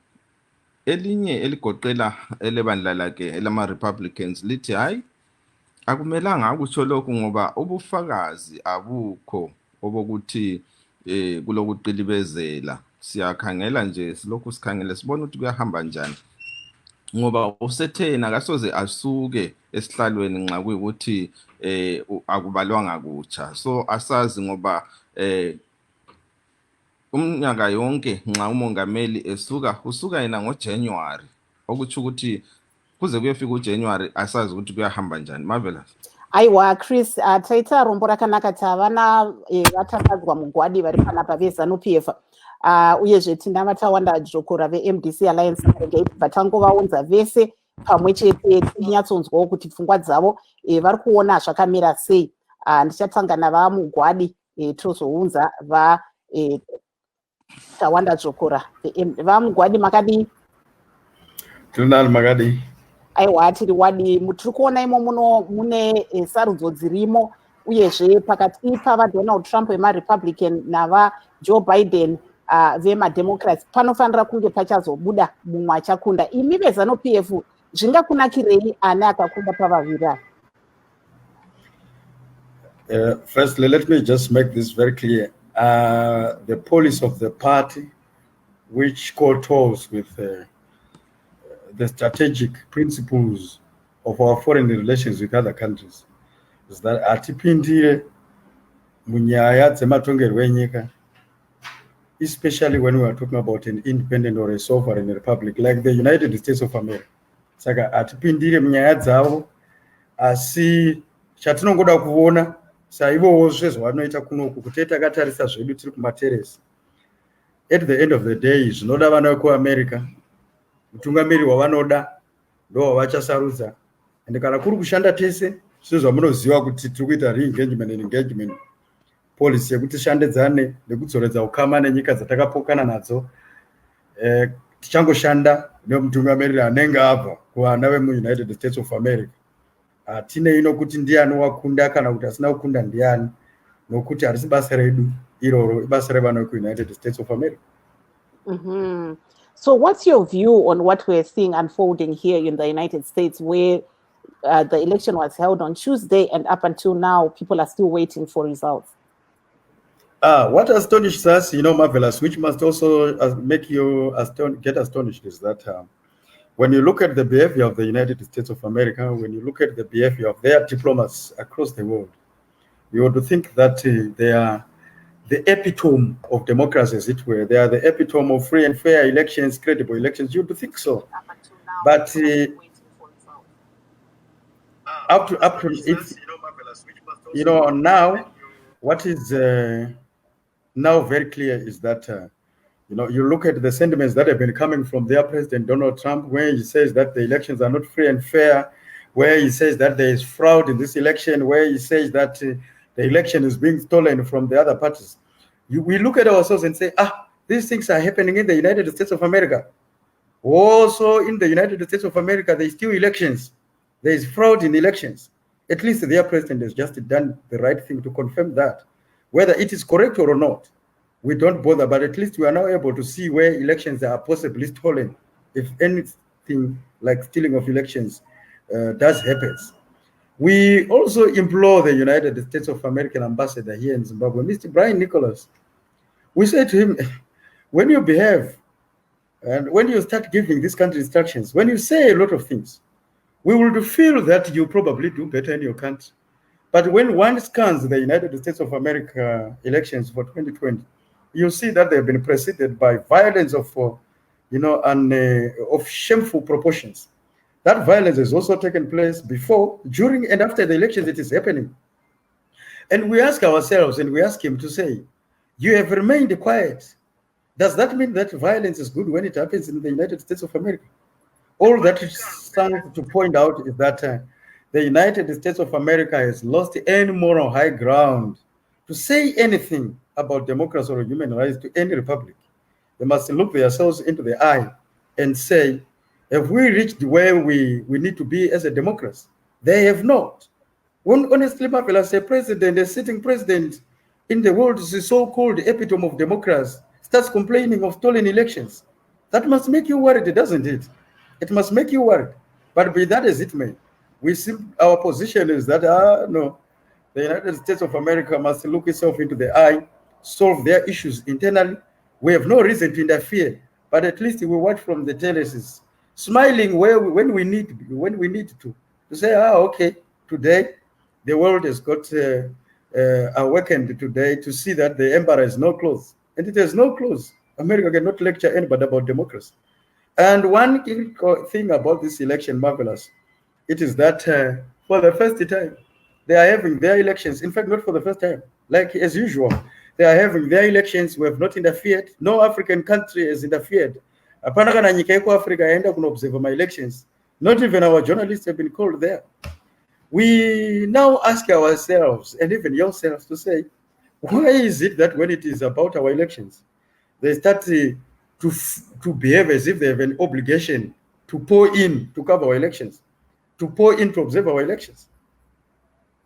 elinye eligoqela elebandla lakhe elama Republicans lithi hayi akumelanga akutsho lokhu ngoba ubufakazi abukho obokuthi kulokuqilibezela. Siyakhangela nje silokhu sikhangele sibona ukuthi kuyahamba njani, ngoba usethena kasoze asuke esihlalweni nxa kuyikuthi akubalwanga kutsha. So asazi ngoba umnyaka yonke nxa umongameli usuka yena ngoJanuary, okuthi ukuthi kuze kuyefika uJanuary asazi ukuthi kuyahamba njani. Marvelous. Aiwa Chris, taita rombo rakanaka tavana vatafadzwa mugwadi vari panapa veZANU-PF. Uyezve tina vatawanda jokora veMDC Alliance ndebva tangovaunza vese pamwe chete tinyatsonzwawo kuti pfungwa dzavo vari kuona zvakamira sei. Ndichatanga navamugwadi tozounza vatawanda jokora vamugwadi makadii? Trinal makadii? Aiwa tiri wadi tiri kuona imo mune sarudzo dzirimo, uyezve pakati pava Donald Trump wemaRepublican nava Joe Biden vemademocrats panofanira kunge pachazobuda mumwe achakunda. Imi vezanu-PF zvingakunakirei ani akakunda pavaviri ava? Firstly, let me just make this very clear. The policy of the party, which co-tours with the strategic principles of our foreign relations with other countries, is that atipindire munyaya dzematongerwo enyika, especially when we are talking about an independent or a sovereign republic like the United States of America. Saka atipindire munyaya dzavo, asi chatinongoda kuona saivowo zvezvavanoita kunoku kuti takatarisa zvedu tiri kumateresi. At the end of the day, zvinoda vana vekuamerica, mutungamiri wavanoda ndowavachasarudza, ende kana kuri kushanda tese sezvamunoziva kuti tiri kuita re-engagement and engagement policy yekuti tishandedzane nekudzoredza ukama nenyika dzatakapokana nadzo. Tichangoshanda nemutungamiriri anenge abva kuvana vemuUnited States of America. Hatinei nokuti ndiani wakunda kana kuti asina kukunda ndiani, nokuti harisi basa redu iroro, ibasa revana vekuUnited States of America. So what's your view on what we're seeing unfolding here in the United States, where the election was held on Tuesday and up until now people are still waiting for results? What astonishes us, Marvelous, which must also make you get astonished, is that when you look at the behavior of the United States of America, when you look at the behavior of their diplomats across the world, you would think that they are the epitome of democracy, as it were. They are the epitome of free and fair elections, credible elections. You would think so. But up to it's, now, what is now very clear is that you look at the sentiments that have been coming from their president, Donald Trump, where he says that the elections are not free and fair, where he says that there is fraud in this election, where he says that the election is being stolen from the other parties. We look at ourselves and say, these things are happening in the United States of America. Also in the United States of America, there is still elections. There is fraud in elections. At least their president has just done the right thing to confirm that. Whether it is correct or not, we don't bother, but at least we are now able to see where elections are possibly stolen, if anything like stealing of elections does happen. We also implore the United States of American ambassador here in Zimbabwe, Mr. Brian Nicholas. We say to him, when you behave and when you start giving this country instructions, when you say a lot of things, we will feel that you probably do better in your country. But when one scans the United States of America elections for 2020, you see that they've been preceded by violence of shameful proportions. That violence has also taken place before, during, and after the elections. It is happening. And we ask ourselves, and we ask him to say, you have remained quiet. Does that mean that violence is good when it happens in the United States of America? All that is to point out is that the United States of America has lost any moral high ground to say anything about democracy or human rights to any republic. They must look themselves into the eye and say, have we reached where we need to be as a democracy? They have not. When honestly, Marvelous, a sitting president in the world is the so-called epitome of democracy, starts complaining of stolen elections. That must make you worried, doesn't it? It must make you worried. But be that as it may, our position is that, no, the United States of America must look itself into the eye, solve their issues internally. We have no reason to interfere, but at least we watch from the terraces, smiling when we need to say, okay, today the world has got awakened today to see that the emperor has no clothes, and it has no clothes. America cannot lecture anybody about democracy. And one thing about this election, Marvelous, it is that for the first time, they are having their elections. In fact, not for the first time, like as usual, they are having their elections. We have not interfered. No African country has interfered. Africa observe my elections. Not even our journalists have been called there. We now ask ourselves, and even yourselves, to say, why is it that when it is about our elections, they start to behave as if they have an obligation to pour in to cover our elections, to pour in to observe our elections?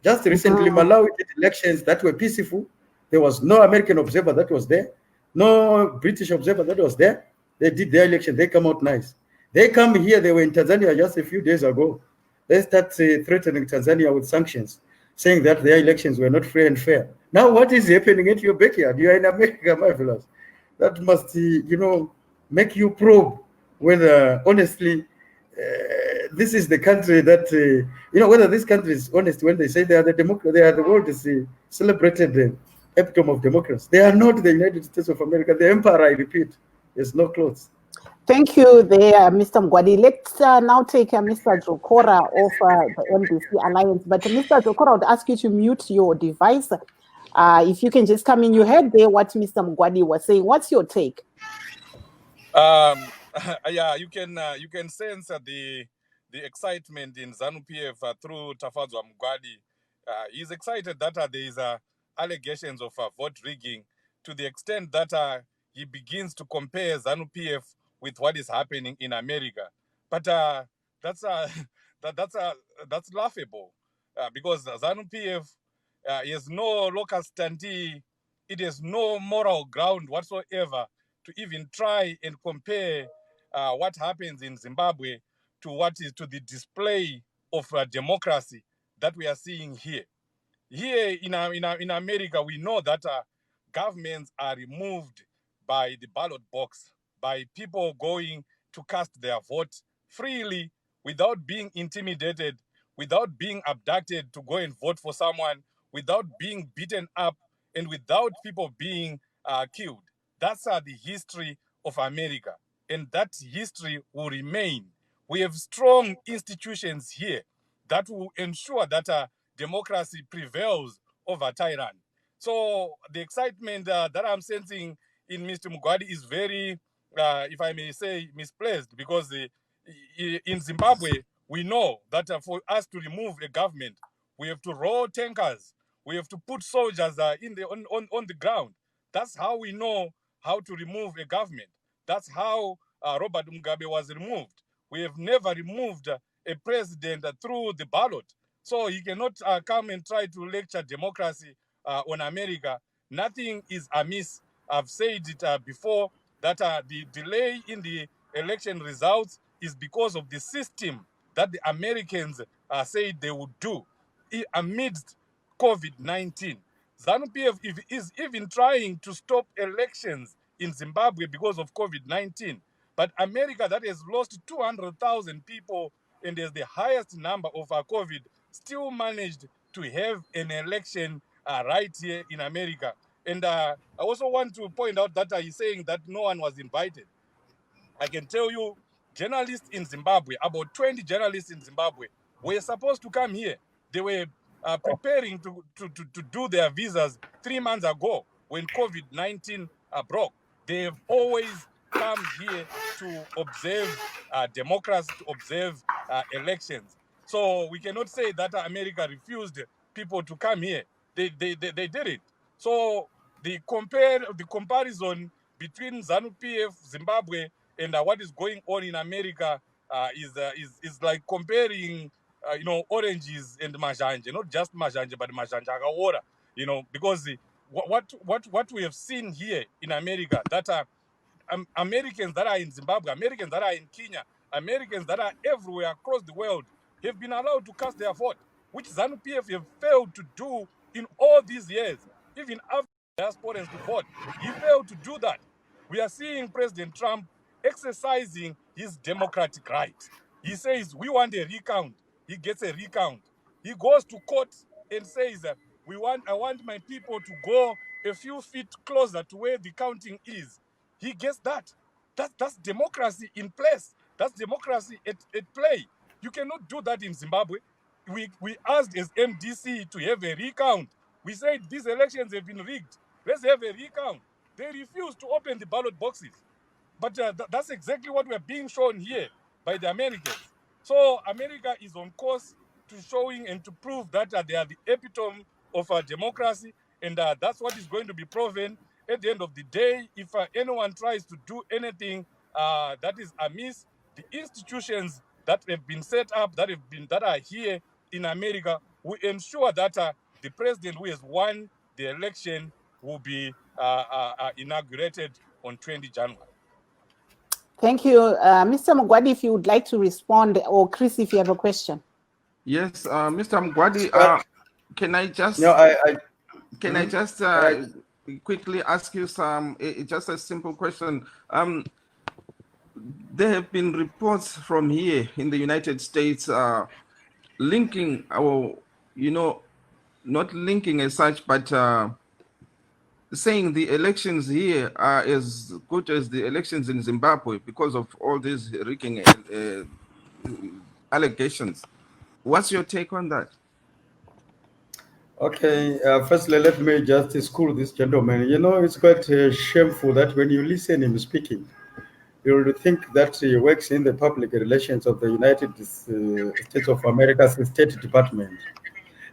Just recently, Malawi did elections that were peaceful. There was no American observer that was there. no British observer that was there. They did their election. They come out nice. They come here. They were in Tanzania just a few days ago. They start threatening Tanzania with sanctions, saying that their elections were not free and fair. Now, what is happening at your backyard? You are in America, my fellows. That must, make you probe whether, honestly, this is the country that, whether this country is honest when they say they are the they are the world's celebrated epitome of democracy. They are not the United States of America. The empire, I repeat, is no clothes. Thank you there, Mr. Mgwadi. Let's now take Mr. Jokora of the MDC Alliance. But Mr. Jokora, I would ask you to mute your device. If you can just come in, you heard there what Mr. Mgwadi was saying. What's your take? Yeah, you can sense the excitement in ZANU-PF through Tafadzwa Mgwadi. He's excited that there is allegations of vote rigging to the extent that he begins to compare ZANU-PF with what is happening in America. But that's laughable because ZANU-PF has no locus standi. It has no moral ground whatsoever to even try and compare what happens in Zimbabwe to the display of democracy that we are seeing here. Here in America, we know that governments are removed by the ballot box, by people going to cast their vote freely without being intimidated, without being abducted to go and vote for someone, without being beaten up, and without people being killed. That's the history of America, and that history will remain. We have strong institutions here that will ensure that democracy prevails over tyranny. So the excitement that I'm sensing in Mr. Mugwadi is very, if I may say, misplaced, because in Zimbabwe, we know that for us to remove a government, we have to roll tankers, we have to put soldiers on the ground. That's how we know how to remove a government. That's how Robert Mugabe was removed. We have never removed a president through the ballot. So he cannot come and try to lecture democracy on America. Nothing is amiss. I've said it before that the delay in the election results is because of the system that the Americans said they would do amidst COVID-19. ZANU-PF is even trying to stop elections in Zimbabwe because of COVID-19. But America, that has lost 200,000 people and has the highest number of COVID, still managed to have an election right here in America. And I also want to point out that he's saying that no one was invited. I can tell you, journalists in Zimbabwe, about 20 journalists in Zimbabwe, were supposed to come here. They were preparing to do their visas 3 months ago when COVID-19 broke. They have always come here to observe democracy, to observe elections. So we cannot say that America refused people to come here. They did it. So the comparison between ZANU-PF, Zimbabwe, and what is going on in America is like comparing oranges and majanje, not just majanje, but majanje akaora, because what we have seen here in America, that Americans that are in Zimbabwe, Americans that are in Kenya, Americans that are everywhere across the world have been allowed to cast their vote, which ZANU-PF have failed to do in all these years. Even after diasporans to vote, he failed to do that. We are seeing President Trump exercising his democratic right. He says, we want a recount. He gets a recount. He goes to court and says, I want my people to go a few feet closer to where the counting is. He gets that. That's democracy in place. That's democracy at play. You cannot do that in Zimbabwe. We asked as MDC to have a recount. We said these elections have been rigged. Let's have a recount. They refused to open the ballot boxes. But that's exactly what we're being shown here by the Americans. So America is on course to showing and to prove that they are the epitome of democracy, and that's what is going to be proven at the end of the day. If anyone tries to do anything that is amiss, the institutions that have been set up, that are here in America, will ensure that the president who has won the election will be inaugurated on 20 January. Thank you. Mr. Mugwadi, if you would like to respond, or Chris, if you have a question. Yes, Mr. Mugwadi, can I just can I just quickly ask you just a simple question? There have been reports from here in the United States linking not linking as such, but saying the elections here are as good as the elections in Zimbabwe because of all these rigging allegations. What's your take on that? Okay, firstly, let me just school this gentleman. You know, it's quite shameful that when you listen him speaking, you will think that he works in the public relations of the United States of America's State Department,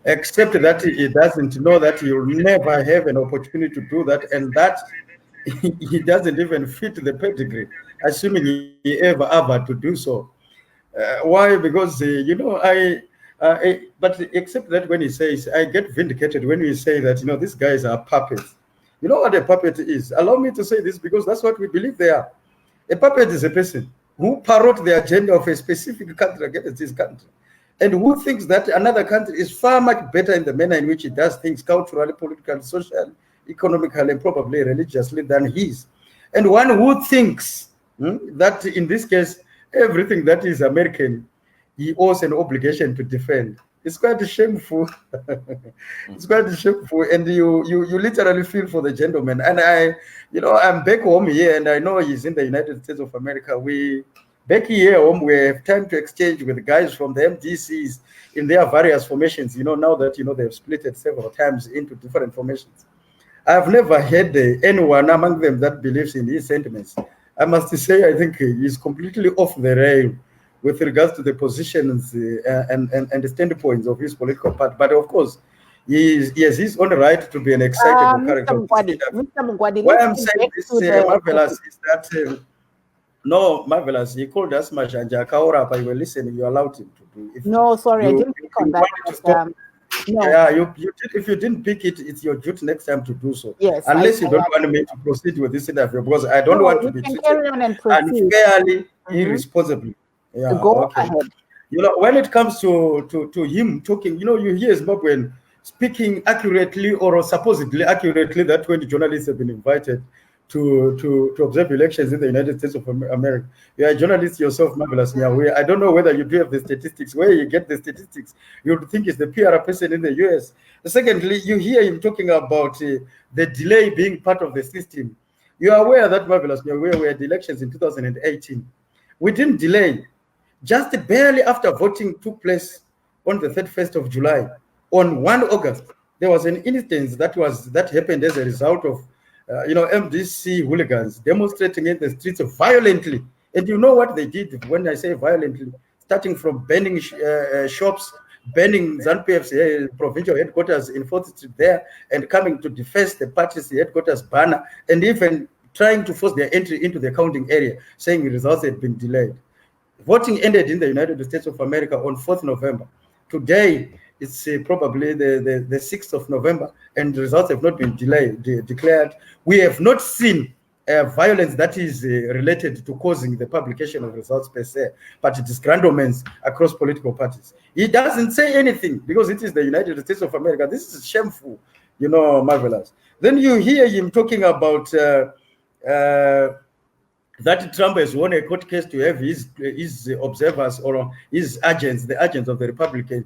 except that he doesn't know that he will never have an opportunity to do that, and that he doesn't even fit the pedigree, assuming he ever to do so. Why? Because but except that when he says, I get vindicated when we say that these guys are puppets. You know what a puppet is? Allow me to say this because that's what we believe they are. A puppet is a person who parrot the agenda of a specific country against his country, and who thinks that another country is far much better in the manner in which it does things culturally, politically, socially, economically, and probably religiously than his. And one who thinks that in this case, everything that is American, he owes an obligation to defend. It's quite shameful. It's quite shameful, and you literally feel for the gentleman. And I'm back home here, and I know he's in the United States of America. Back here home, we have time to exchange with guys from the MDCs in their various formations. Now that they've split it several times into different formations. I've never heard anyone among them that believes in his sentiments. I must say, I think he's completely off the rail with regards to the positions and the standpoints of his political party. But of course, he has his own right to be an excitable character. Mr. Mugwadi, why I'm saying this, Marvelous, is that no, Marvelous, he called us Majanja Kaora, but you were listening, you allowed him to do it. No, sorry, I didn't pick on that. No. Yeah, if you didn't pick it, it's your duty next time to do so. Yes. Unless you don't want me to proceed with this interview, because I don't want to be treated unfairly, irresponsibly. Yeah, go ahead. When it comes to him talking, you hear Zimbabwean speaking accurately or supposedly accurately that when the journalists have been invited to observe elections in the United States of America. You are a journalist yourself, Marvelous. I don't know whether you do have the statistics. Where you get the statistics, you would think it's the PR person in the US. Secondly, you hear him talking about the delay being part of the system. You are aware that, Marvelous, we had elections in 2018. We didn't delay. Just barely after voting took place on the 31st of July, on 1 August, there was an instance that happened as a result of MDC hooligans demonstrating in the streets violently. And you know what they did when I say violently? Starting from burning shops, burning ZANU-PF's provincial headquarters in 4th Street there, and coming to defense the party's headquarters banner, and even trying to force their entry into the counting area, saying the results had been delayed. Voting ended in the United States of America on 4th November. Today, it's probably the 6th of November, and the results have not been declared. We have not seen violence that is related to causing the publication of results per se, but it is grandomens across political parties. He doesn't say anything because it is the United States of America. This is shameful, Marvelous. Then you hear him talking about that Trump has won a court case to have his observers or his agents, the agents of the Republican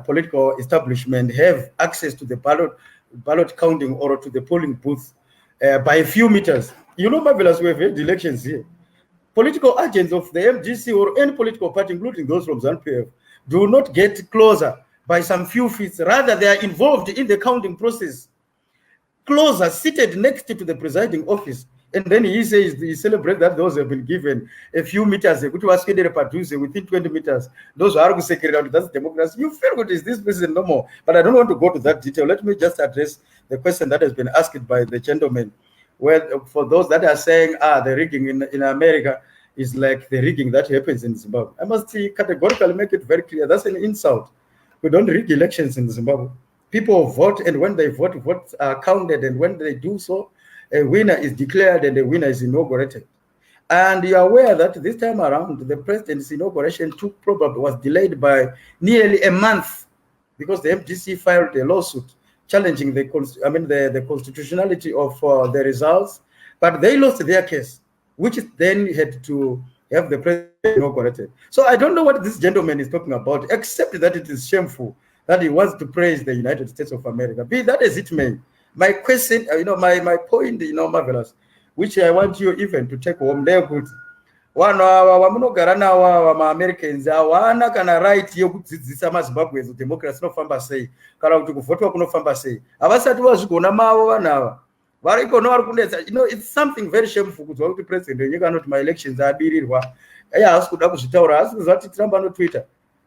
political establishment, have access to the ballot counting or to the polling booth by a few meters. Marvelous, we have had elections here. Political agents of the MGC or any political party, including those from ZANU-PF, do not get closer by some few feet. Rather, they are involved in the counting process, closer, seated next to the presiding office. And then he says he celebrates that those have been given a few meters, which was within 20 meters. Those are secretary, that's democracy. You feel good, is this person no more? But I don't want to go to that detail. Let me just address the question that has been asked by the gentleman. Where for those that are saying, the rigging in America is like the rigging that happens in Zimbabwe. I must categorically make it very clear. That's an insult. We don't rig elections in Zimbabwe. People vote, and when they vote, votes are counted, and when they do so, a winner is declared and a winner is inaugurated. And you are aware that this time around, the president's inauguration was delayed by nearly a month because the MDC filed a lawsuit challenging the constitutionality of the results, but they lost their case, which then had to have the president inaugurated. So I don't know what this gentleman is talking about, except that it is shameful that he wants to praise the United States of America. Be that as it may, my question, my point, Marvelous, which I want you even to take home there, good. One vamunogara navo vama-Americans hawana kana right yekudzidzisa maZimbabweans democracy inofamba sei kana kuti kuvhotwa kunofamba sei. Havasati vazvigona mavo vanhu ava vari ikona vari kunetsa. It's something very shameful kunzwa kuti president wenyika anoti ma-elections abirirwa. Haasi kuda kuzvitaura, haasi kuziva kuti Trump anotwitter.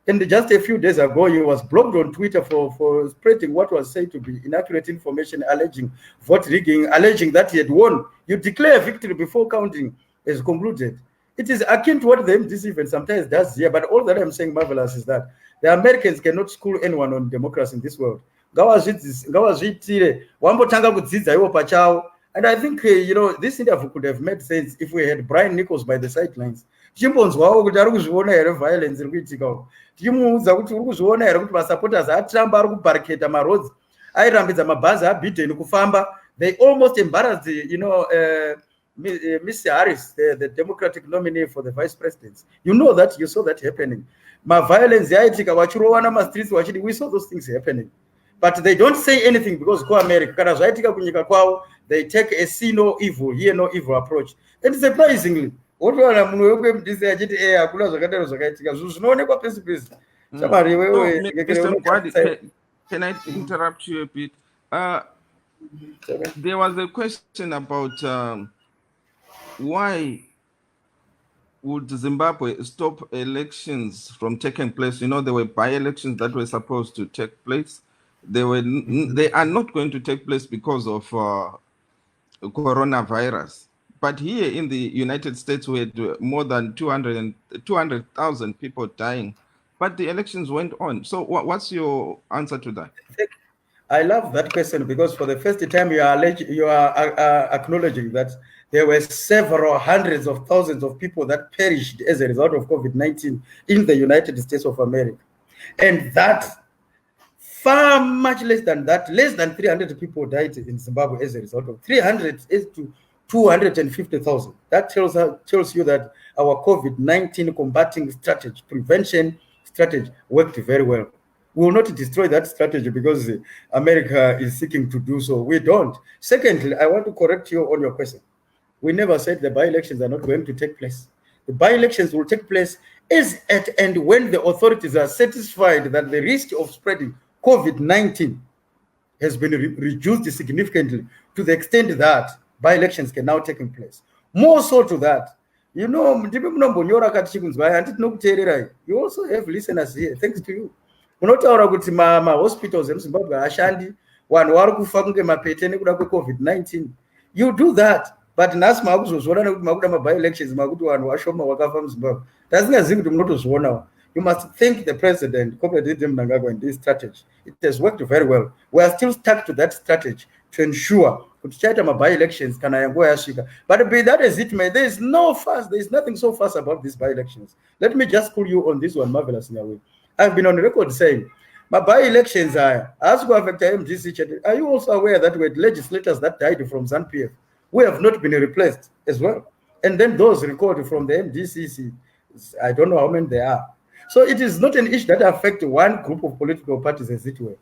And just a few days ago, he was blocked on Twitter for spreading what was said to be inaccurate information, alleging vote rigging, alleging that he had won. You declare victory before counting is concluded. It is akin to what the MDC even sometimes does here, but all that I'm saying, Marvelous, is that the Americans cannot school anyone on democracy in this world. And I think, this interview could have made sense if we had Brian Nichols by the sidelines. Violence tichimuudza kuti uri kuzviona here kuti masupporters aTrump ari kubarricade maroads airambidza mabhazi aBiden kufamba. They almost embarrassed Miss Harris, the Democratic nominee for the vice presidency. You know that, you saw that happening. Violence yaitika vachirowana mastreets vachidi, we saw those things happening. But they don't say anything because America kana zvaitika kunyika kwavo, they take a see no evil, hear no evil approach. And surprisingly, otowana munhu wekwemdisi achiti hakuna zvakadaro zvakaitika, zvinhu zvinoonekwa pesi pesi. Mr. Mkwadi, can I interrupt you a bit? There was a question about why would Zimbabwe stop elections from taking place? There were by-elections that were supposed to take place. They are not going to take place because of coronavirus. But here in the United States, we had more than 200,000 people dying. But the elections went on. So what's your answer to that? I love that question because for the first time you are acknowledging that there were several hundreds of thousands of people that perished as a result of COVID-19 in the United States of America. And that far much less than that, less than 300 people died in Zimbabwe as a result of 300 to 250,000. That tells you that our COVID-19 combating strategy, prevention strategy worked very well. We will not destroy that strategy because America is seeking to do so. We don't. Secondly, I want to correct you on your question. We never said the by-elections are not going to take place. The by-elections will take place as at and when the authorities are satisfied that the risk of spreading COVID-19 has been reduced significantly to the extent that by-elections can now take place. More so to that, you also have listeners here, thanks to you. Unotaura kuti hospitals emuZimbabwe ashandi, vanhu vari kufa kunge mapete nekuda kweCovid-19. You do that, but nhasi makuzozviona nekuti makuda ma-by-elections makuti vanhu vashoma vakafa muZimbabwe. Tasingazivi kuti munotozvionawo. You must thank the president, Comrade Mnangagwa, in this strategy. It has worked very well. We are still stuck to that strategy to ensure kuti chaita ma-by-elections kana yanguva yasvika. But be that as it may, there is no fuss, there is nothing so fast about these by-elections. Let me just school you on this one, Marvelous, in a way. I've been on record saying, my by-elections are, as we affect MDC, are you also aware that we had legislators that died from ZANU-PF? We have not been replaced as well. And then those recorded from the MDCC, I don't know how many there are. So it is not an issue that affects one group of political parties as it were.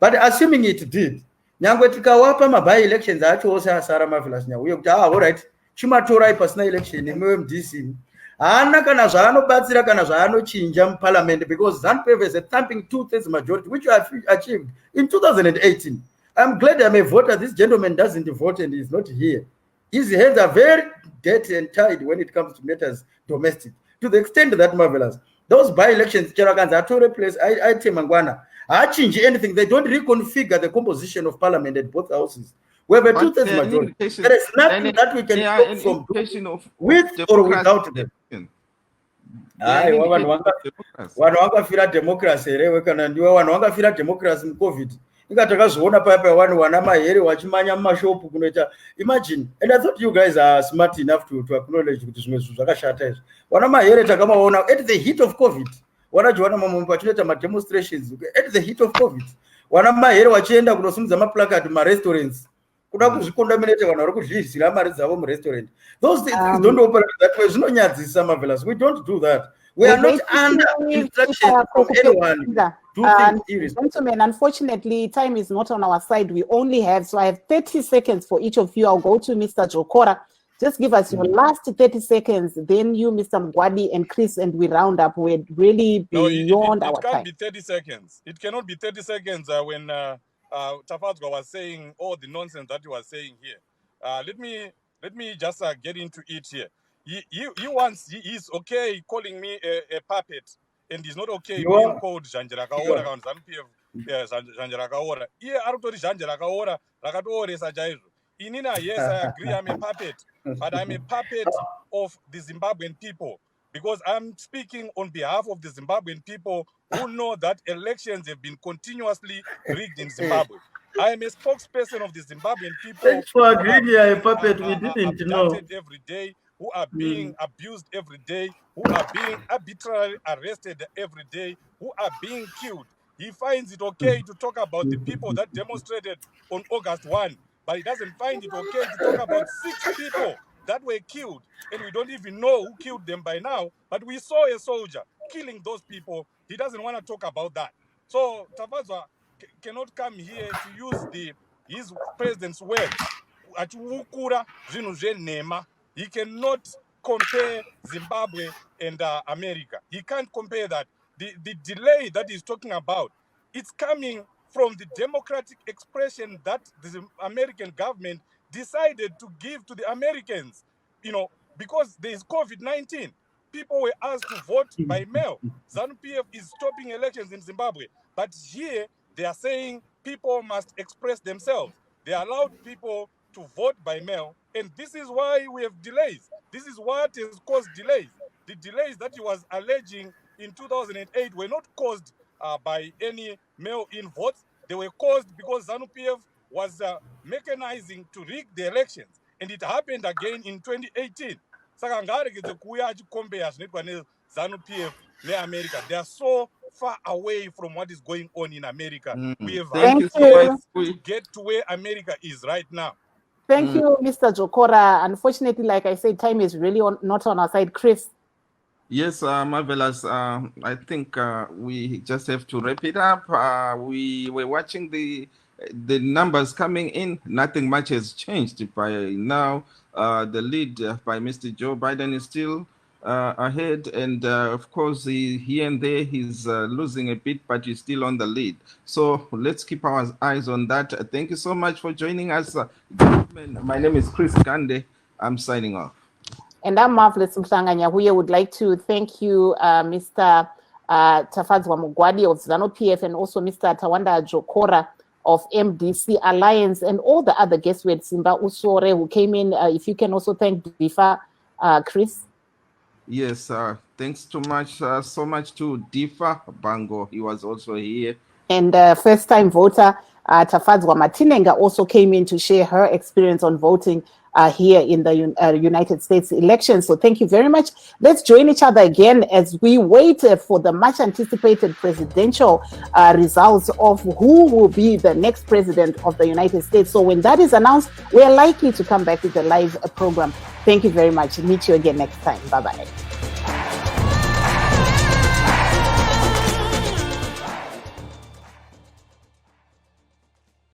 But assuming it did, nyangwe tikawapa ma by-elections acho ose asara Marvelous nyauye kuti all right, chimatorai pasina election MDC. Haana kana zvaanobatsira kana zvaanochinja muparliament because ZANU-PF has a thumping 2/3 majority, which you have achieved in 2018. I'm glad I'm a voter. This gentleman doesn't vote and he's not here. His hands are very dirty and tied when it comes to matters domestic. To the extent that Marvelous, those by-elections, Cherakanza, are to replace IT Mangwana. I change anything. They don't reconfigure the composition of parliament at both houses. We have a 2/3 majority. There is nothing that we can talk from with or without them. Vanhu vakafira democracy here kana ndiwo vanhu vakafira democracy muCovid. Ikatakazoona paya vanhu vana mahere vachimanya mumashopu kunoita. Imagine, and I thought you guys are smart enough to acknowledge kuti zvimwe zvinhu zvakashata izvi. Vana mahere takamaona at the heat of COVID. Wanajowana mamwe pachinoita mademonstrations at the heat of COVID. Vana mahere vachienda kunosimudza maplakati marestaurants. Kuda kuzvikondaminate vanhu vari kuzviryira mari dzavo murestaurant. Those things don't operate that way. Zvinonyadzisa Marvelous. We don't do that. We are not under instruction from anyone. Gentlemen, unfortunately, time is not on our side. We only have, so I have 30 seconds for each of you. I'll go to Mr. Jokora. Just give us your last 30 seconds. Then you, Mr. Mugwadi, and Chris, and we round up. We're really beyond our time. It can't be 30 seconds. It cannot be 30 seconds when Tafadzwa was saying all the nonsense that he was saying here. Let me just get into it here. He's okay calling me a puppet, and he's not okay being called Janjira Kaora on ZANU-PF. Janjira Kaora. Here, Arutori Janjira Kaora, Rakatore Sajairu. Inina, yes, I agree, I'm a puppet, but I'm a puppet of the Zimbabwean people, because I'm speaking on behalf of the Zimbabwean people who know that elections have been continuously rigged in Zimbabwe. I am a spokesperson of the Zimbabwean people. Thanks for agreeing you are a puppet. We didn't know. Every day, who are being abused every day, who are being arbitrarily arrested every day, who are being killed. He finds it okay to talk about the people that demonstrated on August 1, but he doesn't find it okay to talk about 6 people that were killed, and we don't even know who killed them by now, but we saw a soldier killing those people. He doesn't want to talk about that. So Tafadzwa cannot come here to use his president's words. He cannot compare Zimbabwe and America. He can't compare that. The delay that he's talking about, it's coming from the democratic expression that the American government decided to give to the Americans, because there is COVID-19. People were asked to vote by mail. ZANU-PF is stopping elections in Zimbabwe. But here, they are saying people must express themselves. They allowed people to vote by mail, and this is why we have delays. This is what has caused delays. The delays that he was alleging in 2008 were not caused by any mail-in votes. They were caused because ZANU-PF was mechanizing to rig the elections, and it happened again in 2018. ZANU-PF America. They are so far away from what is going on in America. We have to get to where America is right now. Thank you, Mr. Jokora. Unfortunately, like I said, time is really not on our side. Chris? Yes, Marvelous. I think we just have to wrap it up. We were watching the numbers coming in. Nothing much has changed by now. The lead by Mr. Joe Biden is still ahead, and of course, here and there he's losing a bit, but he's still on the lead. So let's keep our eyes on that. Thank you so much for joining us. My name is Chris Gande. I'm signing off. And I'm Marvelous Mhlanganya. We would like to thank you, Mr. Tafadzwa Mugwadi of ZANU-PF, and also Mr. Tawanda Jokora of MDC Alliance, and all the other guests with Simba Usore who came in. If you can also thank Difa, Chris. Yes, thanks so much to Difa Bango. He was also here. And first-time voter Tafadzwa Matinenga also came in to share her experience on voting here in the United States elections. So thank you very much. Let's join each other again as we wait for the much-anticipated presidential results of who will be the next president of the United States. So when that is announced, we are likely to come back with a live program. Thank you very much. Meet you again next time. Bye-bye.